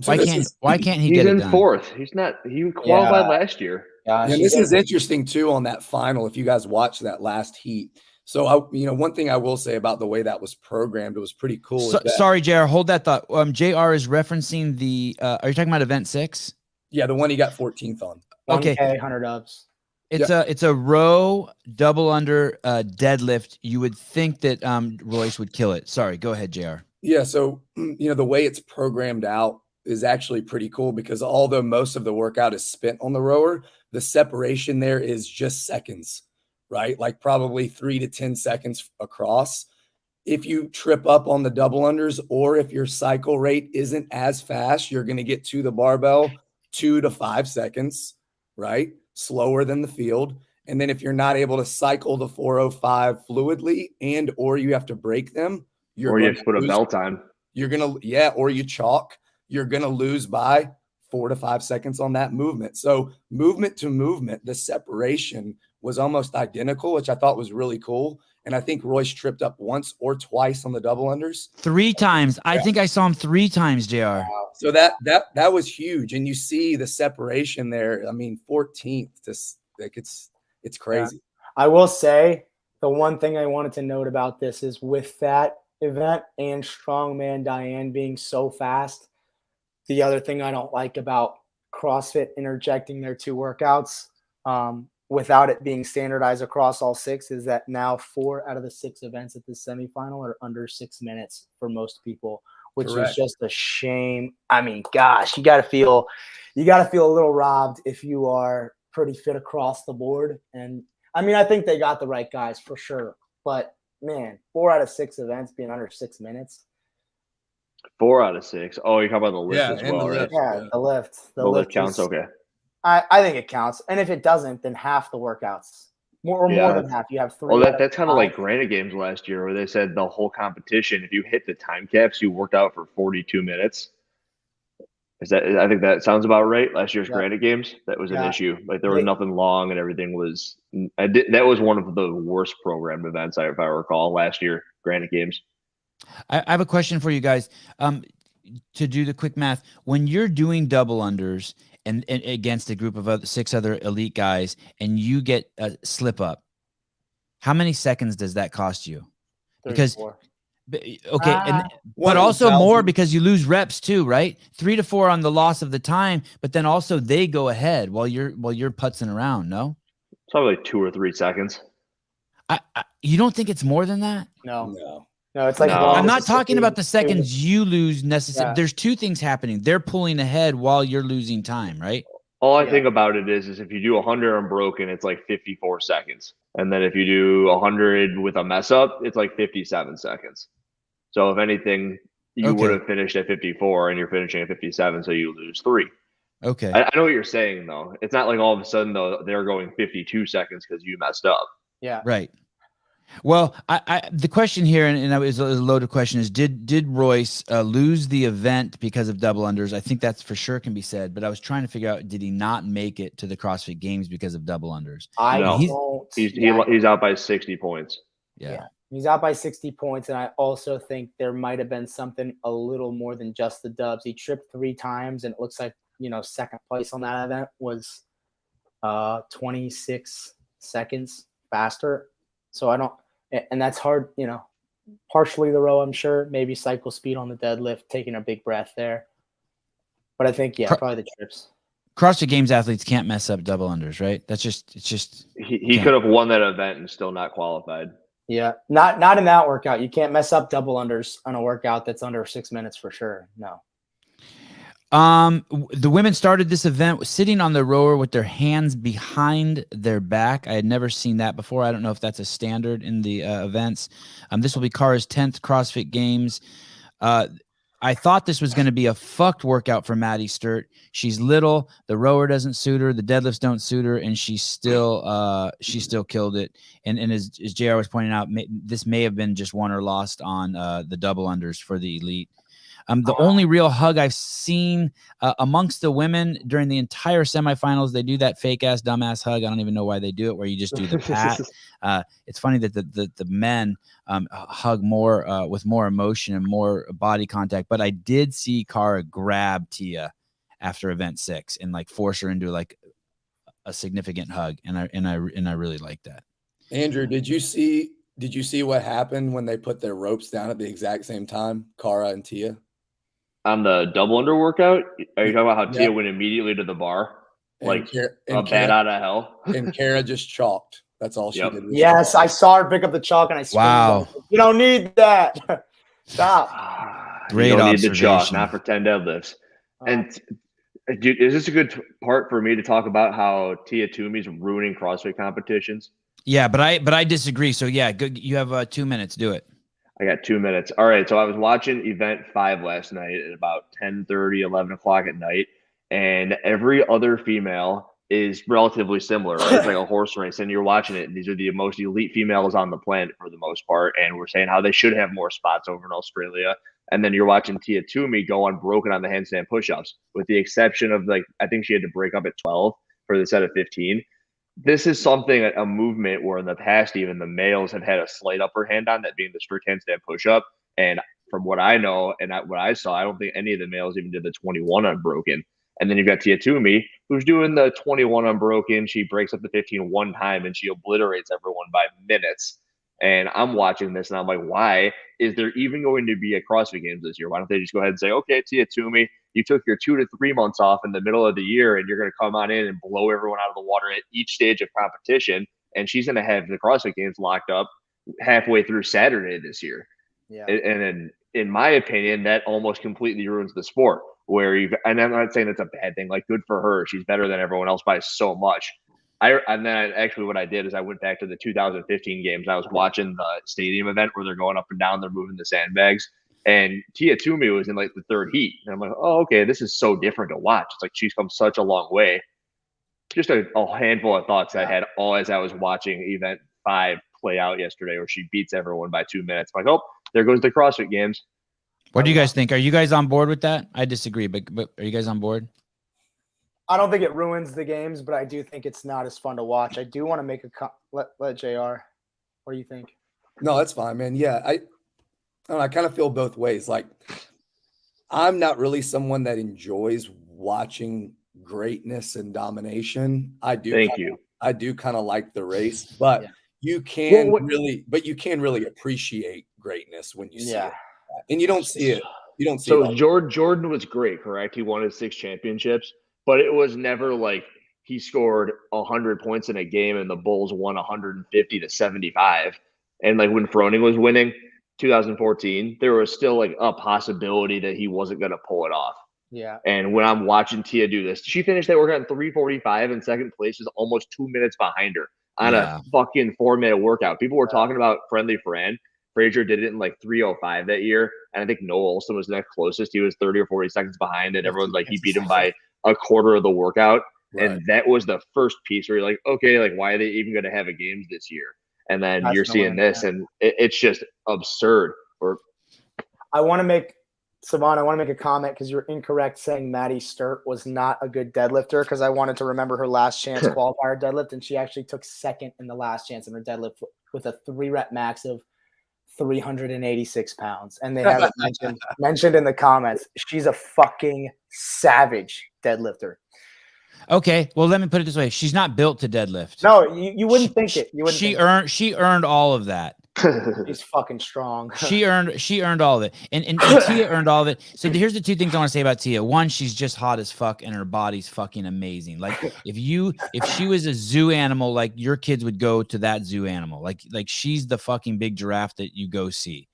Why can't he get it done? He's in 4th. He's not. He qualified last year. And this is interesting too on that final. If you guys watched that last heat. So, one thing I will say about the way that was programmed, it was pretty cool. Sorry, JR, hold that thought. JR is referencing the, are you talking about event 6? Yeah, the one he got 14th on. Okay. 100 ups. It's a row double under deadlift. You would think that Royce would kill it. Sorry, go ahead, JR. Yeah, so, the way it's programmed out is actually pretty cool because although most of the workout is spent on the rower, the separation there is just seconds. Right? Like probably 3 to 10 seconds across. If you trip up on the double unders or if your cycle rate isn't as fast, you're going to get to the barbell 2 to 5 seconds, right? Slower than the field. And then if you're not able to cycle the 405 fluidly or you have to break them, you have to put a belt on. You're going to, or you chalk, you're going to lose by 4 to 5 seconds on that movement. So movement to movement, the separation was almost identical, which I thought was really cool. And I think Royce tripped up once or twice on the double unders. 3 times. I think I saw him 3 times, JR. So that was huge. And you see the separation there. I mean, 14th, just like it's crazy. Yeah. I will say the one thing I wanted to note about this is with that event and strongman Diane being so fast, the other thing I don't like about CrossFit interjecting their 2 workouts without it being standardized across all 6 is that now 4 out of the 6 events at the semifinal are under 6 minutes for most people, which is just a shame. I mean, gosh, you got to feel a little robbed if you are pretty fit across the board. And I mean, I think they got the right guys for sure, but man, 4 out of 6 events being under 6 minutes. 4 out of 6. Oh, you're talking about the lift as well, right? Yeah, the lift. The lift counts. Okay. I think it counts. And if it doesn't, then half the workouts. More than half. You have 3. Well, that's kind of like Granite Games last year where they said the whole competition, if you hit the time caps, you worked out for 42 minutes. I think that sounds about right. Last year's Granite Games, that was an issue. Like there was nothing long and everything was that was one of the worst programmed events, if I recall, last year, Granite Games. I have a question for you guys. To do the quick math, when you're doing double unders and against a group of 6 other elite guys, and you get a slip up, how many seconds does that cost you? 34. Because but also more because you lose reps too, right? 3 to 4 on the loss of the time, but then also they go ahead while you're putzing around. No, it's probably like 2 or 3 seconds. You don't think it's more than that? No, it's like I'm not talking about the seconds you lose necessarily. Yeah. There's 2 things happening. They're pulling ahead while you're losing time, right? All I think about it is if you do 100 unbroken, it's like 54 seconds. And then if you do 100 with a mess up, it's like 57 seconds. So if anything, you would have finished at 54 and you're finishing at 57, so you lose 3. Okay. I know what you're saying, though. It's not like all of a sudden, though, they're going 52 seconds because you messed up. Yeah. Right. Well, the question here, and it was a loaded question, is did Royce lose the event because of double unders? I think that's for sure can be said, but I was trying to figure out, did he not make it to the CrossFit Games because of double unders? He's out by 60 points. Yeah. He's out by 60 points, and I also think there might have been something a little more than just the dubs. He tripped 3 times, and it looks like, second place on that event was 26 seconds faster. So and that's hard, partially the row, I'm sure, maybe cycle speed on the deadlift, taking a big breath there. But I think, probably the trips. CrossFit Games athletes can't mess up double unders, right? It's just. He could have won that event and still not qualified. Yeah, not in that workout. You can't mess up double unders on a workout that's under 6 minutes for sure. No. The women started this event sitting on the rower with their hands behind their back. I had never seen that before. I don't know if that's a standard in the events. This will be Kara's 10th CrossFit Games. I thought this was going to be a fucked workout for Maddie Sturt. She's little. The rower doesn't suit her. The deadlifts don't suit her, and she still killed it. And as JR was pointing out, this may have been just won or lost on the double unders for the elite. The only real hug I've seen amongst the women during the entire semifinals, they do that fake ass dumbass hug. I don't even know why they do it, where you just do the pat. It's funny that the men hug more with more emotion and more body contact. But I did see Kara grab Tia after event 6 and like force her into like a significant hug, and I really like that. Andrew, did you see what happened when they put their ropes down at the exact same time, Kara and Tia? On the double under workout, are you talking about how Tia went immediately to the bar? Like a bat out of hell? And Kara just chalked. That's all she did. Yes, I saw her pick up the chalk and I screamed. Wow. You don't need that. Stop. Great you don't observation. Need the chalk, not for 10 deadlifts. And dude, is this a good part for me to talk about how Tia Toomey's ruining CrossFit competitions? Yeah, but I disagree. So yeah, good. You have 2 minutes. Do it. I got 2 minutes. All right. So I was watching event 5 last night at about 10:30, 11 o'clock at night. And every other female is relatively similar. Right? It's like a horse race, and you're watching it. And these are the most elite females on the planet for the most part. And we're saying how they should have more spots over in Australia. And then you're watching Tia Toomey go unbroken on the handstand push-ups, with the exception of I think she had to break up at 12 for the set of 15. This is something, a movement where in the past, even the males have had a slight upper hand on, that being the strict handstand push-up. And from what I know and what I saw, I don't think any of the males even did the 21 unbroken. And then you've got Tia Toomey, who's doing the 21 unbroken. She breaks up the 15 one time, and she obliterates everyone by minutes. And I'm watching this, and I'm like, why is there even going to be a CrossFit Games this year? Why don't they just go ahead and say, okay, Tia Toomey, You took your 2 to 3 months off in the middle of the year, and you're going to come on in and blow everyone out of the water at each stage of competition. And she's going to have the CrossFit Games locked up halfway through Saturday this year. Yeah. And in my opinion, that almost completely ruins the sport. And I'm not saying it's a bad thing. Like, good for her. She's better than everyone else by so much. And then actually what I did is I went back to the 2015 games. I was watching the stadium event where they're going up and down, they're moving the sandbags. And Tia Toomey was in like the third heat. And I'm like, oh, okay, this is so different to watch. It's like she's come such a long way. Just a handful of thoughts I had all as I was watching event 5 play out yesterday, where she beats everyone by 2 minutes. I'm like, oh, there goes the CrossFit Games. What do you guys think? Are you guys on board with that? I disagree, but are you guys on board? I don't think it ruins the games, but I do think it's not as fun to watch. I do want to make let JR. What do you think? No, that's fine, man. Yeah, I don't know, I kind of feel both ways. Like, I'm not really someone that enjoys watching greatness and domination. I do. I do kind of like the race, but you can really appreciate greatness when you see it, and you don't see it. You don't see. So Jordan was great, correct? He won his 6 championships, but it was never like he scored 100 points in a game and the Bulls won 150 to 75. And like when Froning was winning 2014, there was still like a possibility that he wasn't going to pull it off. Yeah. And when I'm watching Tia do this, she finished that workout in 3:45, and second place is almost 2 minutes behind her on a fucking 4-minute workout. People were talking about Friendly Fran. Frazier did it in like 3:05 that year. And I think Noah Olson was next closest. He was 30 or 40 seconds behind, and everyone's like, he beat him by a quarter of the workout. Right. And that was the first piece where you're like, okay, like, why are they even going to have a games this year? And then you're seeing this, and it's just absurd. I want to make a comment because you're incorrect saying Maddie Sturt was not a good deadlifter, because I wanted to remember her last chance qualifier deadlift, and she actually took second in the last chance in her deadlift with a 3-rep max of 386 pounds. And they have it mentioned in the comments. She's a fucking savage deadlifter. Okay, well, let me put it this way: she's not built to deadlift. No, you wouldn't think it. You wouldn't. She earned all of that. She's fucking strong. She earned all of it, and Tia earned all of it. So here's the 2 things I want to say about Tia. One, she's just hot as fuck, and her body's fucking amazing. Like, if she was a zoo animal, like, your kids would go to that zoo animal. Like she's the fucking big giraffe that you go see.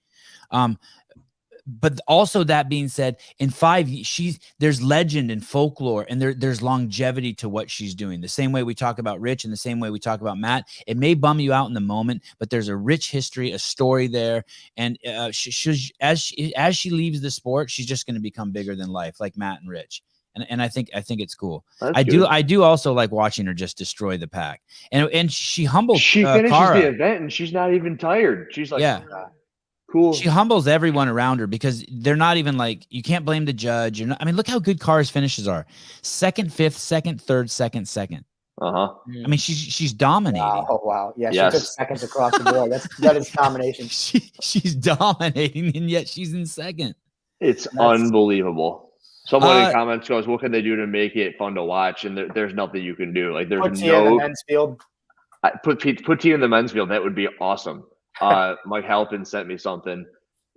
But also, that being said, in 5 years, there's legend and folklore, and there's longevity to what she's doing. The same way we talk about Rich, and the same way we talk about Matt. It may bum you out in the moment, but there's a rich history, a story there. And as she leaves the sport, she's just going to become bigger than life, like Matt and Rich. And I think it's cool. I do also like watching her just destroy the pack. And she humbles. She finishes the event and she's not even tired. She's like, cool. She humbles everyone around her, because they're not even like, you can't blame the judge. I mean, look how good Cara's finishes are: 2nd, 5th, 2nd, 3rd, 2nd, 2nd. I mean, she's dominating. Wow. Yeah, she took seconds across the board. That is domination. She's dominating, and yet she's in 2nd. It's unbelievable. Someone in comments goes, "What can they do to make it fun to watch?" And there's nothing you can do. Like, there's put Tia in the men's field. Put Tia in the men's field. That would be awesome. Mike Halpin sent me something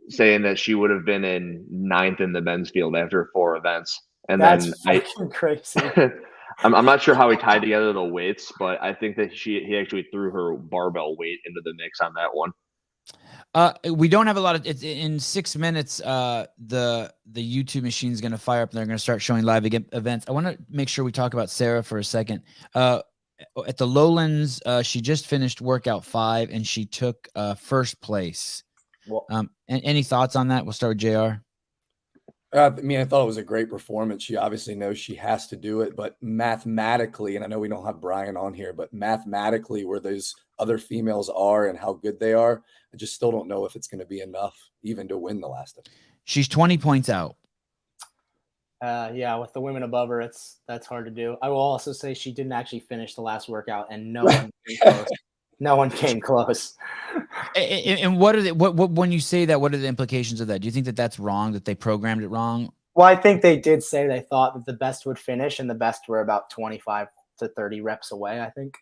saying that she would have been in 9th in the men's field after 4 events. And that's fucking crazy. I'm not sure how he tied together the weights, but I think that he actually threw her barbell weight into the mix on that one. We don't have a lot of it's in 6 minutes. The YouTube machine is going to fire up, and they're going to start showing live events. I want to make sure we talk about Sarah for a second. At the Lowlands, she just finished workout 5, and she took 1st place. Well, any thoughts on that? We'll start with JR. I mean, I thought it was a great performance. She obviously knows she has to do it, but mathematically, and I know we don't have Brian on here, but mathematically, where those other females are and how good they are, I just still don't know if it's going to be enough even to win the last event. She's 20 points out. Yeah, with the women above her, that's hard to do. I will also say she didn't actually finish the last workout, and no one came close. No one came close. And what are what when you say that? What are the implications of that? Do you think that that's wrong? That they programmed it wrong? Well, I think they did say they thought that the best would finish, and the best were about 25 to 30 reps away. I think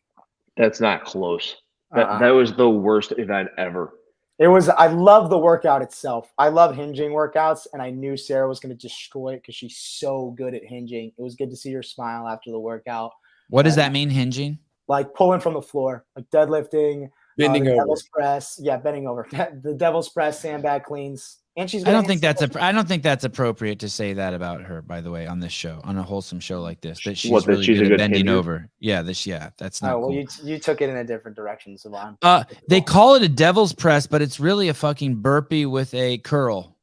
that's not close. That was the worst event ever. I love the workout itself. I love hinging workouts, and I knew Sarah was going to destroy it because she's so good at hinging. It was good to see her smile after the workout. What does that mean, hinging? Like pulling from the floor, like deadlifting, Bending over. Devil's press. Yeah, bending over. The devil's press, sandbag cleans. And she's I don't think that's appropriate to say that about her, by the way, on this show, on a wholesome show like this, that she's really good at bending over. Yeah, that's not cool. You took it in a different direction, Sevan. They call it a devil's press, but it's really a fucking burpee with a curl.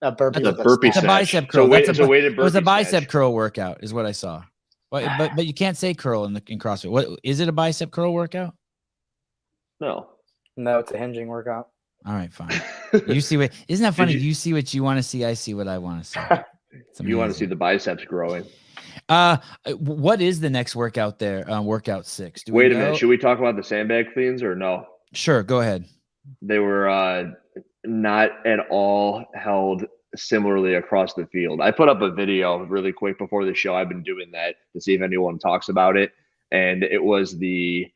A burpee. It's a burpee It's a bicep curl. It was a bicep curl workout, is what I saw. But you can't say curl in CrossFit. What is it? A bicep curl workout? No, it's a hinging workout. All right, fine. You see what? Isn't that funny? You see what you want to see. I see what I want to see. You want to see the biceps growing. What is the next workout there? Workout 6. Wait a minute. Should we talk about the sandbag cleans or no? Sure. Go ahead. They were not at all held similarly across the field. I put up a video really quick before the show. I've been doing that to see if anyone talks about it. And it was the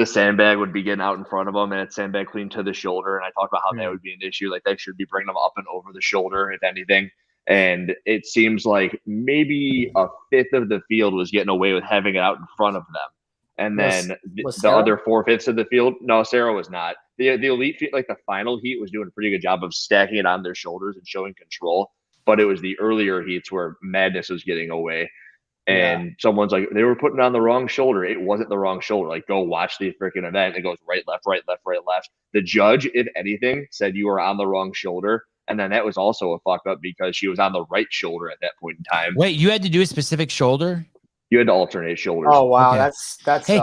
sandbag would be getting out in front of them, and it's sandbag clean to the shoulder. And I talked about how that would be an issue. Like they should be bringing them up and over the shoulder, if anything. And it seems like maybe a fifth of the field was getting away with having it out in front of them. And then the other 4/5 of the field, no, Sarah was not. The elite field, like the final heat, was doing a pretty good job of stacking it on their shoulders and showing control. But it was the earlier heats where madness was getting away. And someone's like, they were putting it on the wrong shoulder. It wasn't the wrong shoulder. Like, go watch the freaking event. It goes right, left, right, left, right, left. The judge, if anything, said you were on the wrong shoulder. And then that was also a fuck up because she was on the right shoulder at that point in time. Wait, you had to do a specific shoulder? You had to alternate shoulders. Oh, wow. Okay. That's hey,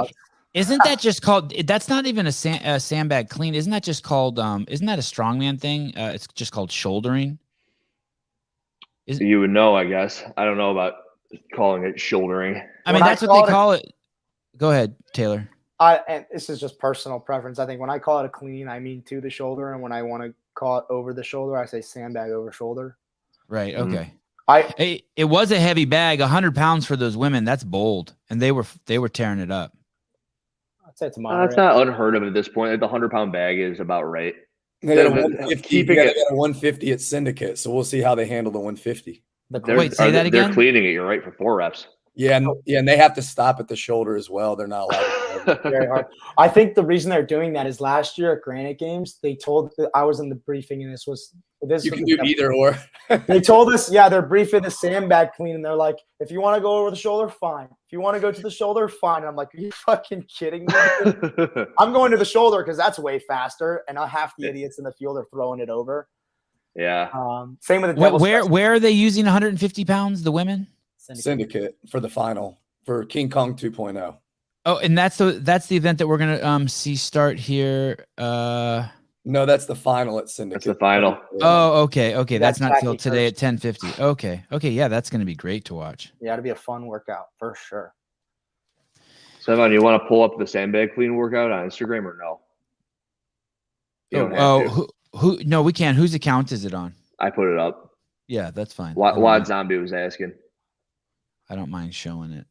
isn't that just called, that's not even a sandbag clean. Isn't that just called, isn't that a strongman thing? It's just called shouldering. You would know, I guess. I don't know about calling it shouldering. I mean, that's what they call it. Go ahead, Taylor. And this is just personal preference. I think when I call it a clean, I mean to the shoulder. And when I want to call it over the shoulder, I say sandbag over shoulder. Right. Okay. It was a heavy bag, 100 pounds for those women. That's bold. And they were tearing it up. I'd say it's moderate. That's not unheard of at this point. The 100-pound bag is about right. They got a 150 at Syndicate. So we'll see how they handle the 150. Wait, say that again? They're cleaning it. You're right, for 4 reps. Yeah, and they have to stop at the shoulder as well. They're not allowed. Very hard. I think the reason they're doing that is last year at Granite Games, they told I was in the briefing, and you can do either or. They told us, they're briefing the sandbag clean, and they're like, if you want to go over the shoulder, fine. If you want to go to the shoulder, fine. And I'm like, are you fucking kidding me? I'm going to the shoulder because that's way faster, and half the idiots in the field are throwing it over. Yeah. Same with the where are they using 150 pounds? The women. Syndicate for the final for King Kong 2.0. Oh, and that's the event that we're gonna see start here. No, that's the final at Syndicate. That's the final. Oh, okay. That's not till today at 10:50. Okay, yeah, that's gonna be great to watch. Yeah, it'll be a fun workout for sure. Sevan, you want to pull up the sandbag clean workout on Instagram or no? Who? No, we can't. Whose account is it on? I put it up. Yeah, that's fine. Wad Zombie was asking. I don't mind showing it.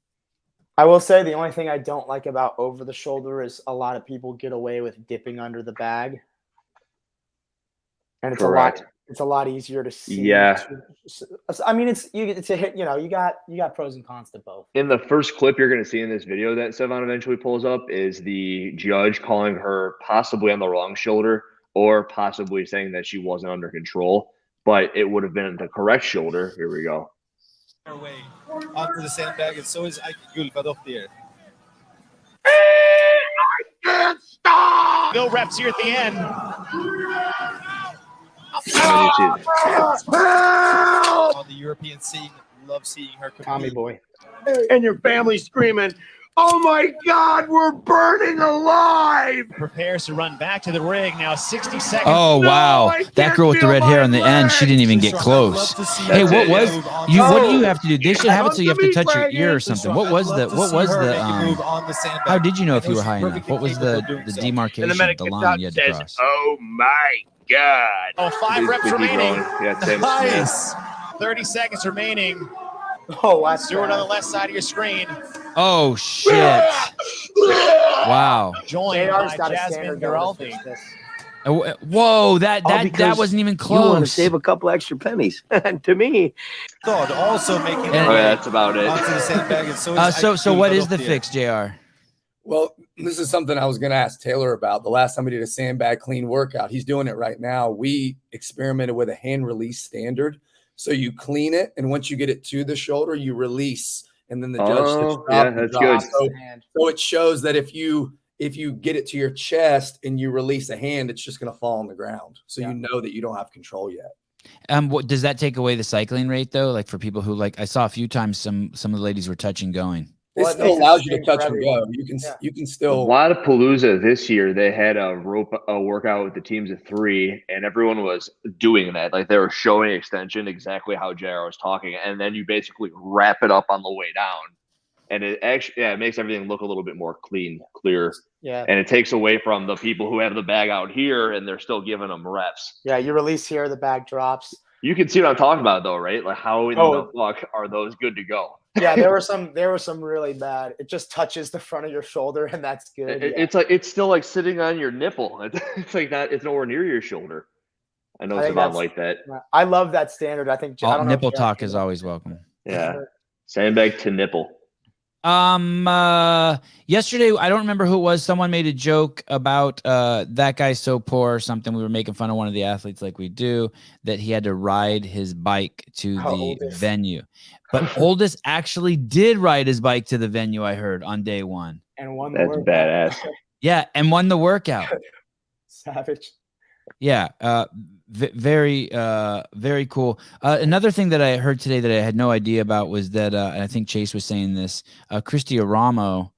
I will say the only thing I don't like about over the shoulder is a lot of people get away with dipping under the bag. And it's a lot easier to see. Yeah. I mean, it's a hit, you got pros and cons to both. In the first clip you're going to see in this video that Sevan eventually pulls up is the judge calling her possibly on the wrong shoulder or possibly saying that she wasn't under control, but it would have been the correct shoulder. Here we go. Way onto the sandbag, and so is Ike Gulfad off the air. I can't stop! No reps here at the end. On the European scene, love seeing her compete. Tommy boy. And your family screaming, oh my God, we're burning alive! Prepares to run back to the ring now. 60 seconds. Oh wow, that girl with the red hair on the end, she didn't even get close. Hey, what do you have to do? They should have it so you have to touch your ear or something. What was the how did you know if you were high enough? What was the demarcation, the line you had to cross? Oh my God. Oh, 5 reps remaining. Yeah, Nice. 30 seconds remaining. Oh, wow. Stewart on the left side of your screen. Oh shit. Wow. Joined by Jasmine Giraldi. Whoa, that wasn't even close. You want to save a couple extra pennies. To me, God, also making Oh, yeah, that's about it. onto the sandbag, and So what is the fix, JR? Well, this is something I was going to ask Taylor about. The last time we did a sandbag clean workout, he's doing it right now. We experimented with a hand release standard. So you clean it, and once you get it to the shoulder, you release, and then the judge says, yeah, that's good. So it shows that if you get it to your chest and you release a hand, it's just going to fall on the ground. So you know that you don't have control yet. What does that take away the cycling rate though? Like for people who like, I saw a few times some of the ladies were touching going. It still allows you to touch and go. You can still. Wodapalooza this year, they had a workout with the teams of 3, and everyone was doing that. Like they were showing extension exactly how JR was talking, and then you basically wrap it up on the way down, and it actually it makes everything look a little bit more clear. Yeah, and it takes away from the people who have the bag out here, and they're still giving them reps. Yeah, you release here, the bag drops. You can see what I'm talking about, though, right? Like how in the fuck are those good to go? Yeah, there were some really bad. It just touches the front of your shoulder, and that's good. It's still like sitting on your nipple. It's like that. It's nowhere near your shoulder. I know it's about like that. I love that standard. I think nipple talk is always welcome. Yeah, sandbag to nipple. Yesterday, I don't remember who it was. Someone made a joke about that guy's so poor or something. We were making fun of one of the athletes like we do, that he had to ride his bike to the venue. But Oldest actually did ride his bike to the venue, I heard, on day 1. And won the workout. Badass. Yeah, and won the workout. Savage. Yeah, very cool. Another thing that I heard today that I had no idea about was that, and I think Chase was saying this, Christy Aramo,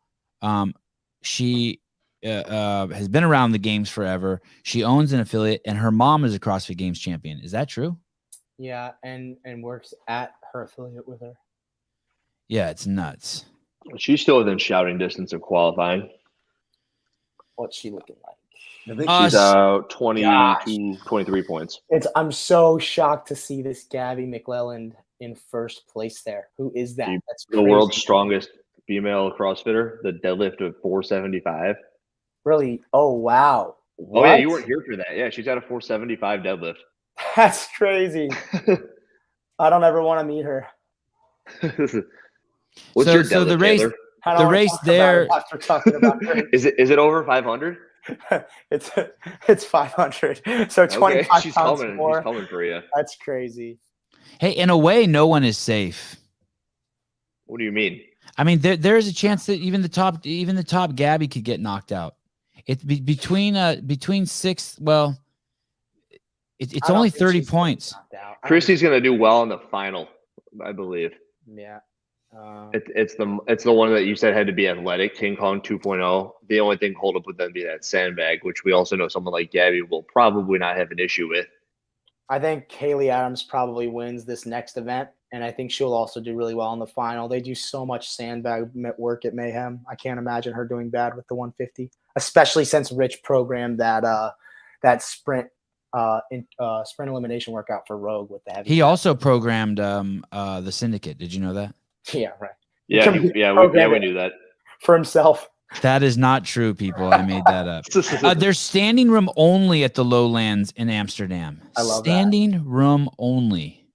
she has been around the games forever. She owns an affiliate, and her mom is a CrossFit Games champion. Is that true? Yeah, and works at her affiliate with her. Yeah, it's nuts. She's still within shouting distance of qualifying. What's she looking like? I think she's out 22, 23 points. I'm so shocked to see this Gabby McClelland in first place there. Who is that? That's the world's strongest female CrossFitter, the deadlift of 475. Really? Oh, wow. Oh, yeah, you weren't here for that. Yeah, she's at a 475 deadlift. That's crazy. I don't ever want to meet her. What's your deadlift, so the race, Taylor? The race there. After talking about is it over 500? It's 500. So 25 she's pounds coming. more. She's coming for you. That's crazy. Hey, in a way, no one is safe. What do you mean? I mean, there's a chance that even the top Gabby could get knocked out. It's between 6. Well, it's only 30 points. Christy's gonna do well in the final, I believe. Yeah. It's the one that you said had to be athletic, King Kong 2.0. The only thing hold up would then be that sandbag, which we also know someone like Gabby will probably not have an issue with. I think Kaylee Adams probably wins this next event, and I think she'll also do really well in the final. They do so much sandbag work at Mayhem. I can't imagine her doing bad with the 150, especially since Rich programmed that sprint elimination workout for Rogue with the heavy. He also programmed the Syndicate. Did you know that? Yeah, right. Yeah, we knew that. For himself. That is not true, people. I made that up. There's standing room only at the Lowlands in Amsterdam. I love standing room only.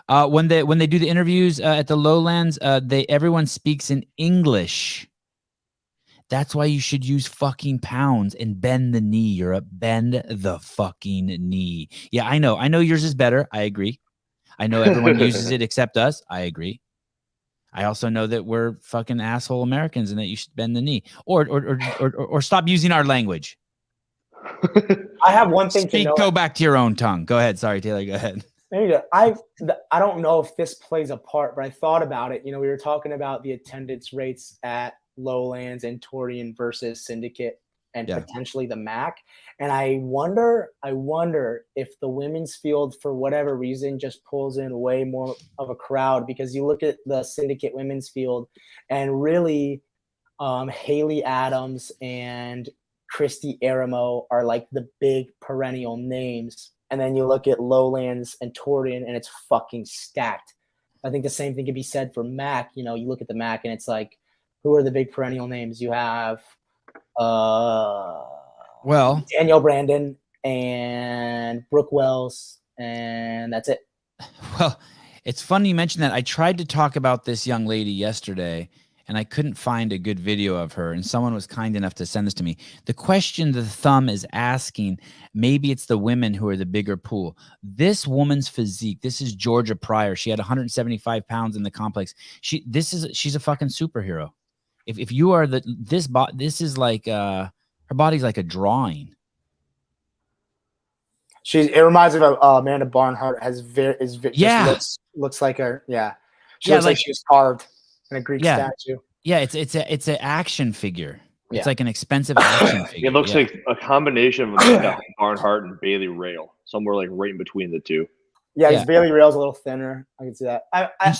When they do the interviews at the Lowlands, everyone speaks in English. That's why you should use fucking pounds and bend the knee, Europe. Bend the fucking knee. Yeah, I know yours is better. I agree. I know everyone uses it except us. I agree. I also know that we're fucking asshole Americans and that you should bend the knee or stop using our language. I have one thing to know. Go back to your own tongue. Go ahead. Sorry, Taylor. Go ahead. I don't know if this plays a part, but I thought about it. You know, we were talking about the attendance rates at Lowlands and Torian versus Syndicate and potentially the MAC. And I wonder if the women's field, for whatever reason, just pulls in way more of a crowd, because you look at the Syndicate women's field and really Haley Adams and Christy Aramo are like the big perennial names. And then you look at Lowlands and Torian and it's fucking stacked. I think the same thing can be said for MAC. You know, you look at the MAC and it's like, who are the big perennial names? You have Well, Danielle Brandon and Brooke Wells, and that's it. well, it's funny you mentioned that. I tried to talk about this young lady yesterday, and I couldn't find a good video of her, and someone was kind enough to send this to me. The question the thumb is asking, maybe it's the women who are the bigger pool. This woman's physique, this is Georgia Pryor. She had 175 pounds in the complex. She's a fucking superhero. If you are this is like her body's like a drawing. It reminds me of Amanda Barnhart. Looks like her. Yeah, she looks like she was carved in a Greek statue. Yeah, it's an action figure. It's like an expensive action figure. It looks like a combination of Amanda Barnhart and Bailey Rail, somewhere like right in between the two. Yeah, Bailey Rail's a little thinner. I can see that.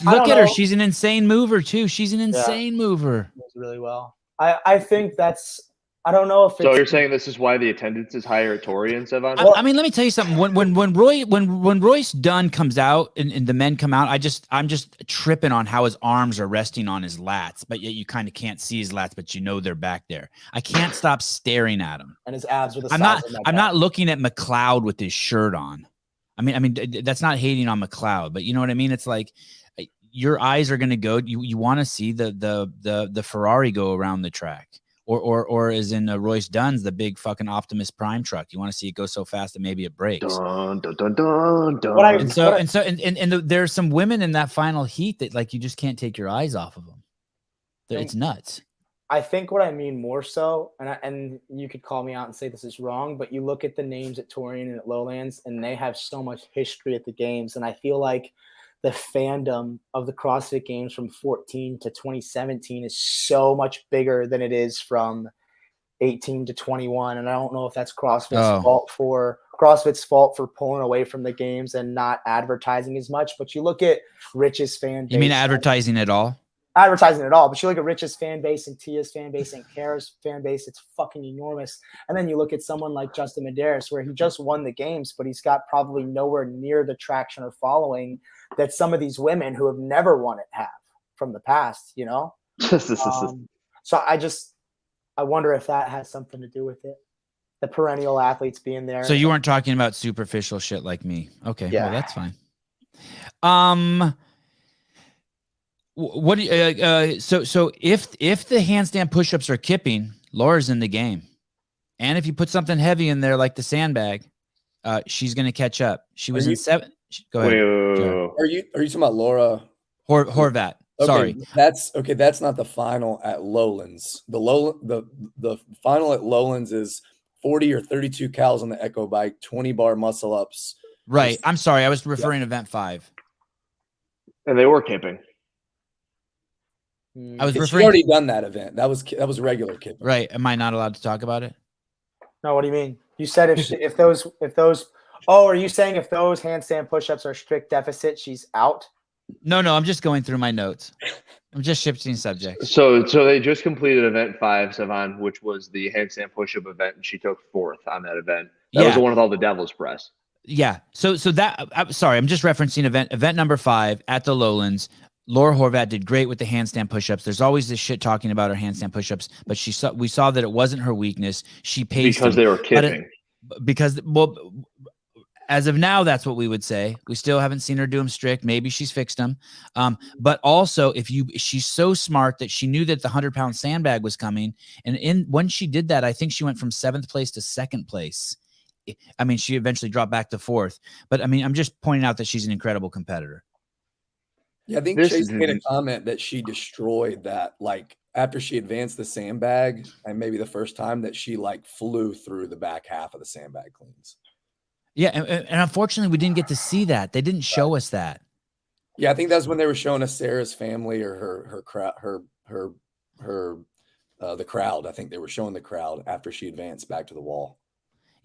Look at her; she's an insane mover too. She's an insane mover. Does really well. I think that's. I don't know if. So you're saying this is why the attendance is higher at Torian, Sevan? I mean, let me tell you something. When Royce Dunn comes out and the men come out, I'm just tripping on how his arms are resting on his lats, but yet you kind of can't see his lats, but you know they're back there. I can't stop staring at him. And his abs are the. I'm not looking at McLeod with his shirt on. I mean that's not hating on McLeod, but you know what I mean. It's like your eyes are gonna go. You want to see the Ferrari go around the track. Or as in Royce Dunn's the big fucking Optimus Prime truck. You want to see it go so fast that maybe it breaks. Dun, dun, dun, dun, dun. And there's some women in that final heat that like you just can't take your eyes off of them. It's nuts. I think what I mean more so, and you could call me out and say this is wrong, but you look at the names at Torian and at Lowlands, and they have so much history at the games, and I feel like the fandom of the CrossFit Games from 14 to 2017 is so much bigger than it is from 18 to 21. And I don't know if that's CrossFit's fault for pulling away from the games and not advertising as much. But you look at Rich's fan base. You mean advertising at all? Advertising at all. But you look at Rich's fan base and Tia's fan base and Kara's fan base, it's fucking enormous. And then you look at someone like Justin Medeiros, where he just won the games, but he's got probably nowhere near the traction or following that some of these women who have never won it have from the past, you know? So I wonder if that has something to do with it. The perennial athletes being there. So you weren't talking about superficial shit like me. Okay. Yeah. Well, that's fine. What do you, so if the handstand push-ups are kipping, Laura's in the game. And if you put something heavy in there like the sandbag, she's going to catch up. She was in 7. Go ahead. Are you talking about Laura Horvat? Okay, Sorry. That's not the final at Lowlands. The final at Lowlands is 40 or 32 cals on the Echo bike, 20 bar muscle ups. Right. I'm sorry. I was referring to event 5. And they were kipping. I was referring. Already done that event. That was regular kipping. Right. Am I not allowed to talk about it? No. What do you mean? You said if those. Oh, are you saying if those handstand push-ups are strict deficit, she's out? No. I'm just going through my notes. I'm just shifting subjects. So they just completed event 5, Sevan, which was the handstand push-up event, and she took 4th on that event. That was the one with all the Devil's Press. Yeah. So that. Sorry, I'm just referencing event number 5 at the Lowlands. Laura Horvat did great with the handstand push-ups. There's always this shit talking about her handstand push-ups, but we saw that it wasn't her weakness. She paced because they were kipping. As of now, that's what we would say. We still haven't seen her do them strict. Maybe she's fixed them. But also, she's so smart that she knew that the 100-pound sandbag was coming. And when she did that, I think she went from 7th place to 2nd place. I mean, she eventually dropped back to 4th. But I mean, I'm just pointing out that she's an incredible competitor. Yeah, I think Chase made a comment that she destroyed that, like, after she advanced the sandbag, and maybe the first time that she, like, flew through the back half of the sandbag cleans. Yeah, and unfortunately, we didn't get to see that. They didn't show us that. Yeah, I think that's when they were showing us Sarah's family or the crowd. I think they were showing the crowd after she advanced back to the wall.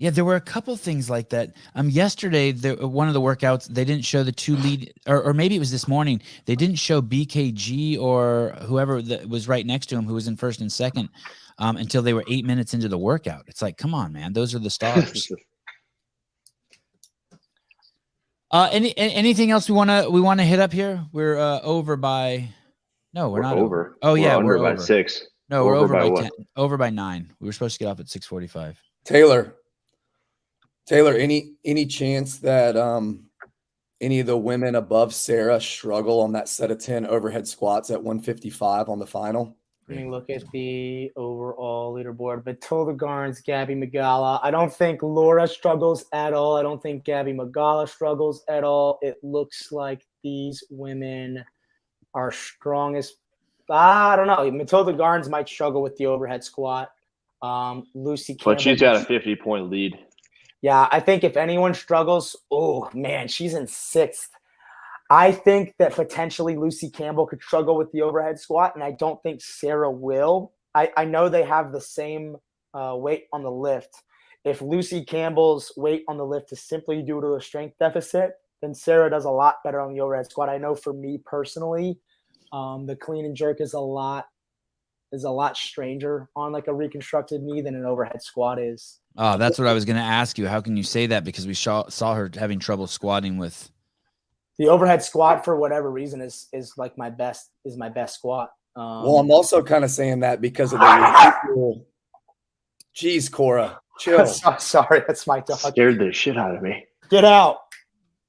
Yeah, there were a couple things like that. Yesterday, one of the workouts, they didn't show the 2 lead, or maybe it was this morning. They didn't show BKG or whoever that was right next to him, who was in 1st and 2nd, until they were 8 minutes into the workout. It's like, come on, man, those are the stars. Anything else we want to hit up here? We're over by. No, we're not over. Oh yeah, we're over by 6. No, we're over by 10. Over by 9. We were supposed to get off at 6:45. Taylor, any chance that any of the women above Sarah struggle on that set of 10 overhead squats at 155 on the final? Let me look at the overall leaderboard. Matilda Garnes, Gabby Magala. I don't think Laura struggles at all. I don't think Gabby Magala struggles at all. It looks like these women are strongest. I don't know. Matilda Garnes might struggle with the overhead squat. Lucy Campbell. But she's got a 50-point lead. Yeah, I think if anyone struggles, oh, man, she's in 6th. I think that potentially Lucy Campbell could struggle with the overhead squat, and I don't think Sarah will. I know they have the same weight on the lift. If Lucy Campbell's weight on the lift is simply due to a strength deficit, then Sarah does a lot better on the overhead squat. I know for me personally, the clean and jerk is a lot stranger on like a reconstructed knee than an overhead squat is. Oh, that's what I was going to ask you. How can you say that? Because we saw her having trouble squatting with. The overhead squat, for whatever reason, is like my best squat. Well, I'm also kind of saying that because of the Jeez, Cora, chill. Sorry, that's my dog. Scared the shit out of me. Get out.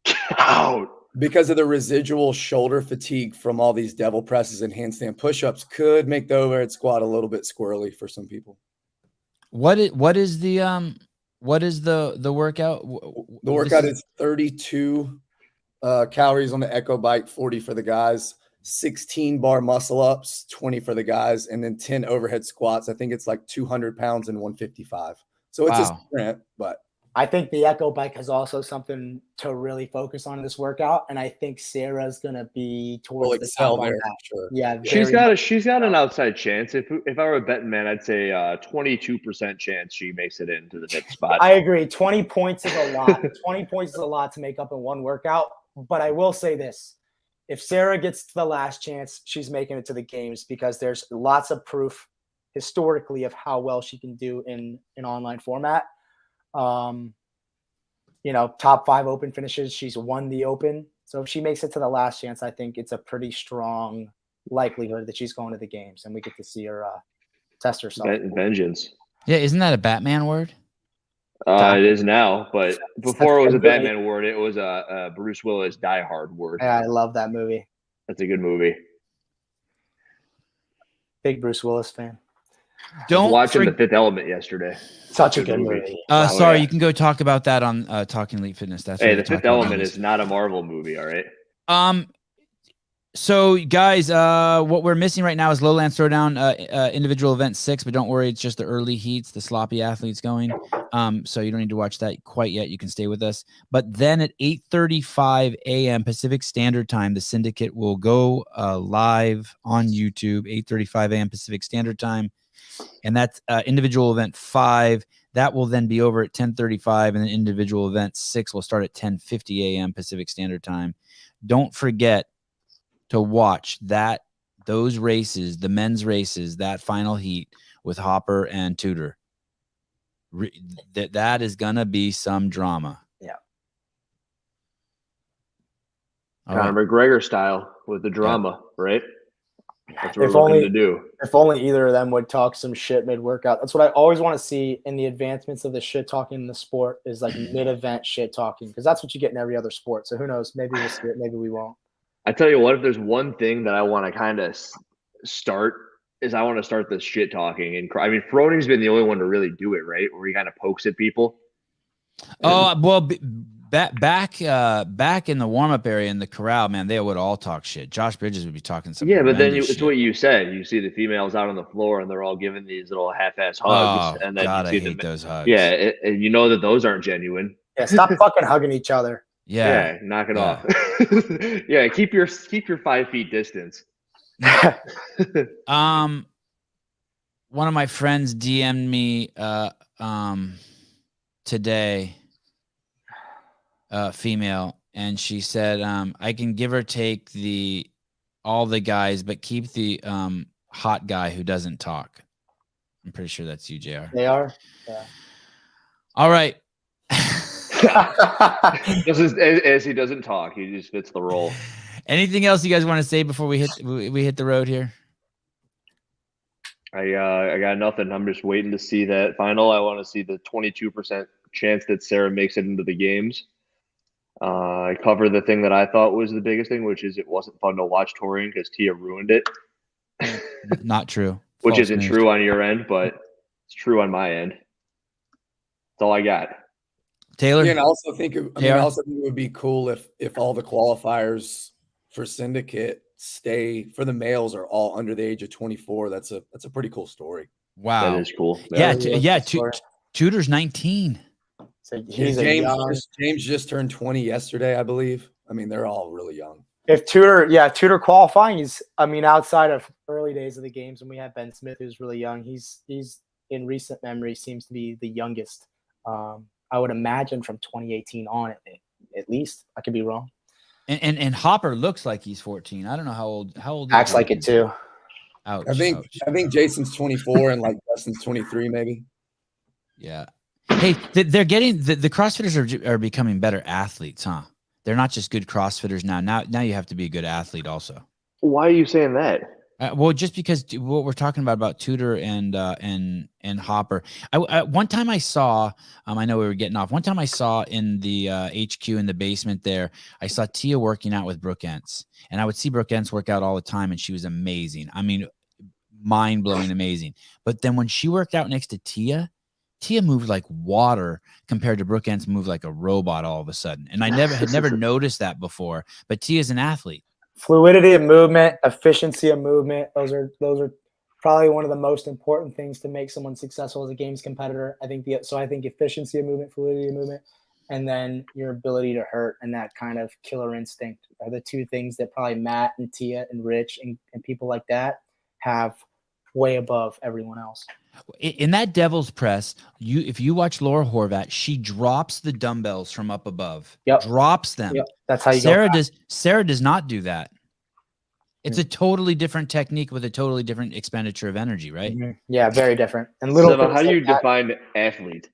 Get out. Because of the residual shoulder fatigue from all these devil presses and handstand push-ups could make the overhead squat a little bit squirrely for some people. What is the workout? The workout is 32 calories on the Echo Bike, 40 for the guys, 16 bar muscle ups, 20 for the guys, and then 10 overhead squats. I think it's like 200 pounds and 155. So it's a sprint, but I think the Echo Bike has also something to really focus on in this workout, and I think Sarah's gonna be towards the top there. Sure. Yeah, she's got an outside chance. If I were a betting man, I'd say 22% chance she makes it into the fifth spot. I agree. 20 points is a lot. 20 points is a lot to make up in one workout. But I will say this: if Sarah gets to the last chance, she's making it to the games because there's lots of proof historically of how well she can do in an online format. Top 5 open finishes. She's won the open. So if she makes it to the last chance, I think it's a pretty strong likelihood that she's going to the games and we get to see her test herself. Vengeance. Yeah, isn't that a Batman word? It is now, but before it was a Batman word, it was a Bruce Willis Die Hard word. Yeah, I love that movie. That's a good movie. Big Bruce Willis fan. I was watching The Fifth Element yesterday. Such a good movie. Sorry, you can go talk about that on Talking Elite Fitness. That's The Fifth Element is not a Marvel movie, all right? So guys, what we're missing right now is Lowlands Throwdown individual event 6, but don't worry, it's just the early heats, the sloppy athletes going. So you don't need to watch that quite yet. You can stay with us. But then at 8:35 a.m. Pacific Standard Time, the Syndicate will go live on YouTube, 8:35 a.m. Pacific Standard Time. And that's individual event 5. That will then be over at 10:35, and then individual event 6 will start at 10:50 a.m. Pacific Standard Time. Don't forget to watch those races, the men's races, that final heat with Hopper and Tudor. That is gonna be some drama. Yeah. Conor McGregor style with the drama, right? That's what we're looking to do. If only either of them would talk some shit mid-workout. That's what I always want to see in the advancements of the shit talking in the sport is like mid-event shit talking, because that's what you get in every other sport. So who knows? Maybe we'll see it. Maybe we won't. I tell you what, if there's one thing that I want to kind of start is I want to start the shit talking. And I mean, Froning's been the only one to really do it, right? Where he kind of pokes at people. Oh, well, back in the warm-up area in the corral, man, they would all talk shit. Josh Bridges would be talking some. Yeah, but then it's what you said. You see the females out on the floor and they're all giving these little half-ass hugs. And then God, you see I hate those hugs. Yeah, and you know that those aren't genuine. Yeah, stop fucking hugging each other. Yeah, knock it off. Yeah, keep your 5 feet distance. One of my friends DM'd me today, female, and she said I can give or take all the guys, but keep the hot guy who doesn't talk. I'm pretty sure that's you, JR. They are. Yeah. All right. As he doesn't talk, he just fits the role. Anything else you guys want to say before we hit the road here? I got nothing. I'm just waiting to see that final. I want to see the 22% chance that Sarah makes it into the games. I covered the thing that I thought was the biggest thing, which is it wasn't fun to watch Torian because Tia ruined it. Not true. Which False isn't news. true on your end, but it's true on my end. That's all I got. Taylor? Yeah, and I also think it would be cool if all the qualifiers for Syndicate stay for the males are all under the age of 24. That's a pretty cool story. Wow. That is cool. Yeah. Tudor's 19. So James just turned 20 yesterday, I believe. I mean, they're all really young. If Tudor qualifying is, I mean, outside of early days of the games when we had Ben Smith, who's really young, he's in recent memory seems to be the youngest. I would imagine from 2018 on at least. I could be wrong. And Hopper looks like he's 14. I don't know how old acts like it too. Ouch, I think Jason's 24 and like Dustin's 23 maybe. Yeah. Hey, they're getting the CrossFitters are becoming better athletes, huh? They're not just good CrossFitters now. Now you have to be a good athlete also. Why are you saying that? Well, just because what we're talking about Tudor and Hopper. One time I saw, I know we were getting off. One time I saw in the HQ in the basement there, I saw Tia working out with Brooke Entz, and I would see Brooke Entz work out all the time, and she was amazing. I mean, mind blowing, amazing. But then when she worked out next to Tia moved like water compared to Brooke Entz moved like a robot all of a sudden, and I had never noticed that before. But Tia's an athlete. Fluidity of movement, efficiency of movement. Those are probably one of the most important things to make someone successful as a games competitor. I think efficiency of movement, fluidity of movement, and then your ability to hurt and that kind of killer instinct are the two things that probably Matt and Tia and Rich and people like that have way above everyone else. In that devil's press, if you watch Laura Horvat, she drops the dumbbells from up above. Yep. Drops them. Yep. That's how you Sarah does not do that. It's a totally different technique with a totally different expenditure of energy, right? Mm-hmm. Yeah, very different. And how do you define athlete?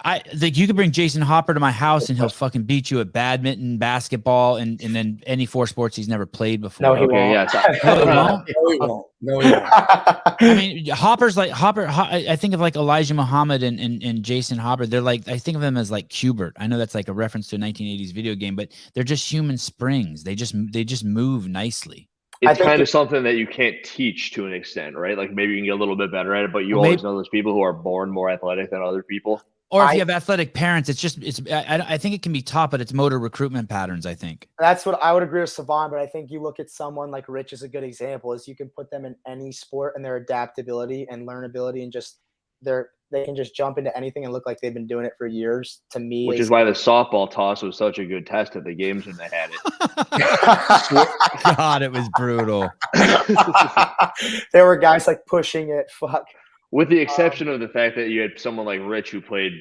I think you could bring Jason Hopper to my house and he'll fucking beat you at badminton, basketball, and then any four sports he's never played before. No, he won't. Yes. No, he won't. I mean, Hopper's like Hopper. I think of like Elijah Muhammad and Jason Hopper. They're like, I think of them as like Qbert. I know that's like a reference to a 1980s video game, but they're just human springs. They just move nicely. It's kind of something that you can't teach to an extent, right? Like maybe you can get a little bit better at it, but you always know those people who are born more athletic than other people. Or if you have athletic parents, I think it can be taught, but it's motor recruitment patterns, I think. That's what I would agree with Sevan, but I think you look at someone like Rich is a good example, is you can put them in any sport and their adaptability and learnability and just they can just jump into anything and look like they've been doing it for years. To me, which is why the softball toss was such a good test at the games when they had it. God, it was brutal. There were guys like pushing it. Fuck. With the exception of the fact that you had someone like Rich who played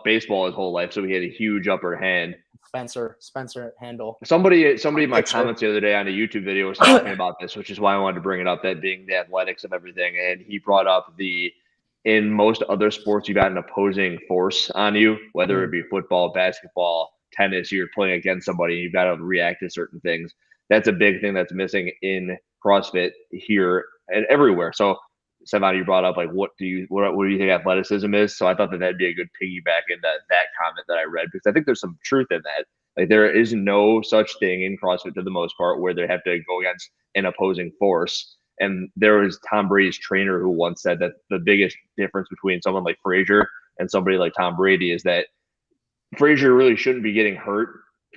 baseball his whole life, so he had a huge upper hand. Spencer Handel. Somebody in my comments the other day on a YouTube video was talking about this, which is why I wanted to bring it up, that being the athletics of everything. And he brought up in most other sports, you got an opposing force on you, whether it be football, basketball, tennis, you're playing against somebody, and you've got to react to certain things. That's a big thing that's missing in CrossFit here and everywhere. So Sevan, you brought up like what do you think athleticism is? So I thought that'd be a good piggyback into that comment that I read, because I think there's some truth in that. Like there is no such thing in CrossFit for the most part where they have to go against an opposing force. And there was Tom Brady's trainer who once said that the biggest difference between someone like Frazier and somebody like Tom Brady is that Frazier really shouldn't be getting hurt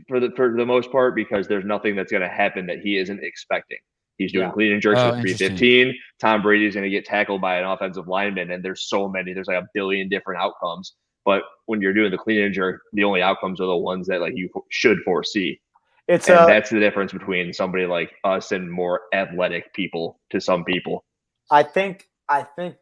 for the most part, because there's nothing that's going to happen that he isn't expecting. He's doing clean and jerks with 315. Tom Brady's going to get tackled by an offensive lineman, and there's like a billion different outcomes. But when you're doing the clean and jerk, the only outcomes are the ones that like you should foresee. That's the difference between somebody like us and more athletic people to some people. I think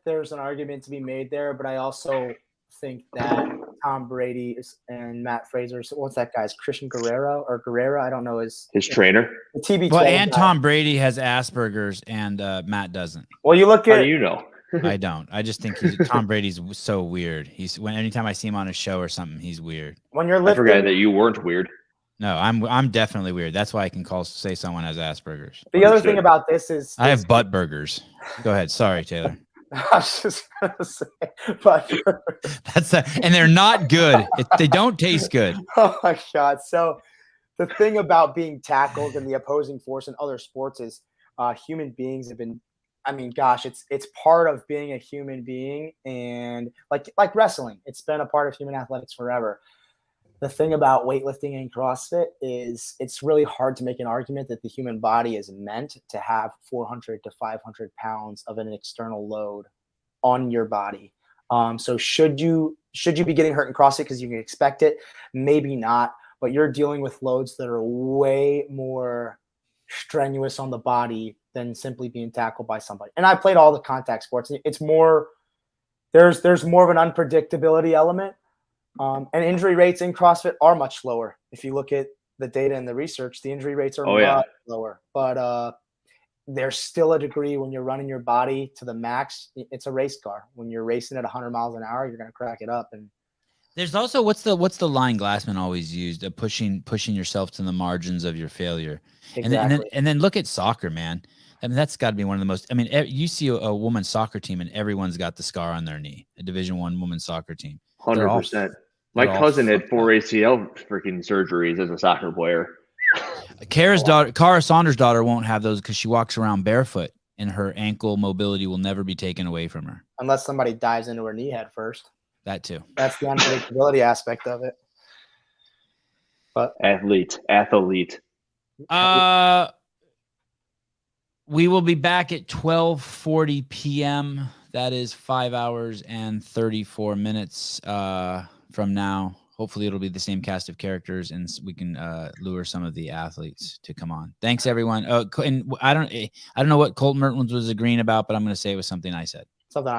there's an argument to be made there, but I also think that Tom Brady and Matt Fraser, what's that guy's, Christian Guerrero? I don't know his trainer. The TB12 well, and guy. Tom Brady has Asperger's and Matt doesn't. Well, you look at. How do you know? I don't. I just think Tom Brady's so weird. Anytime I see him on a show or something, he's weird. When you're lifting, I forgot that you weren't weird. No, I'm definitely weird. That's why I can say someone has Asperger's. The other thing about this is I have butt burgers. Go ahead. Sorry, Taylor. I was just gonna say, but and they're not good. They don't taste good. Oh my God. So the thing about being tackled and the opposing force in other sports is human beings have been, I mean, gosh, it's part of being a human being, and like wrestling, it's been a part of human athletics forever. The thing about weightlifting and CrossFit is it's really hard to make an argument that the human body is meant to have 400 to 500 pounds of an external load on your body. So should you be getting hurt in CrossFit because you can expect it? Maybe not, but you're dealing with loads that are way more strenuous on the body than simply being tackled by somebody. And I played all the contact sports. It's more, there's more of an unpredictability element. And injury rates in CrossFit are much lower. If you look at the data and the research, the injury rates are much lower. But there's still a degree when you're running your body to the max. It's a race car. When you're racing at 100 miles an hour, you're going to crack it up. And there's also what's the line Glassman always used of pushing yourself to the margins of your failure. Exactly. And then look at soccer, man. I mean, that's got to be one of the most. I mean, you see a women's soccer team and everyone's got the scar on their knee. A Division I women's soccer team. 100%. My cousin had 4 ACL freaking surgeries as a soccer player. Cara Saunders' daughter won't have those because she walks around barefoot and her ankle mobility will never be taken away from her. Unless somebody dives into her knee head first. That too. That's the unpredictability aspect of it. But athlete. We will be back at 12:40 p.m. That is 5 hours and 34 minutes from now. Hopefully it'll be the same cast of characters and we can lure some of the athletes to come on. Thanks everyone. And I don't know what Colton Mertens was agreeing about, but I'm going to say it was something I said. something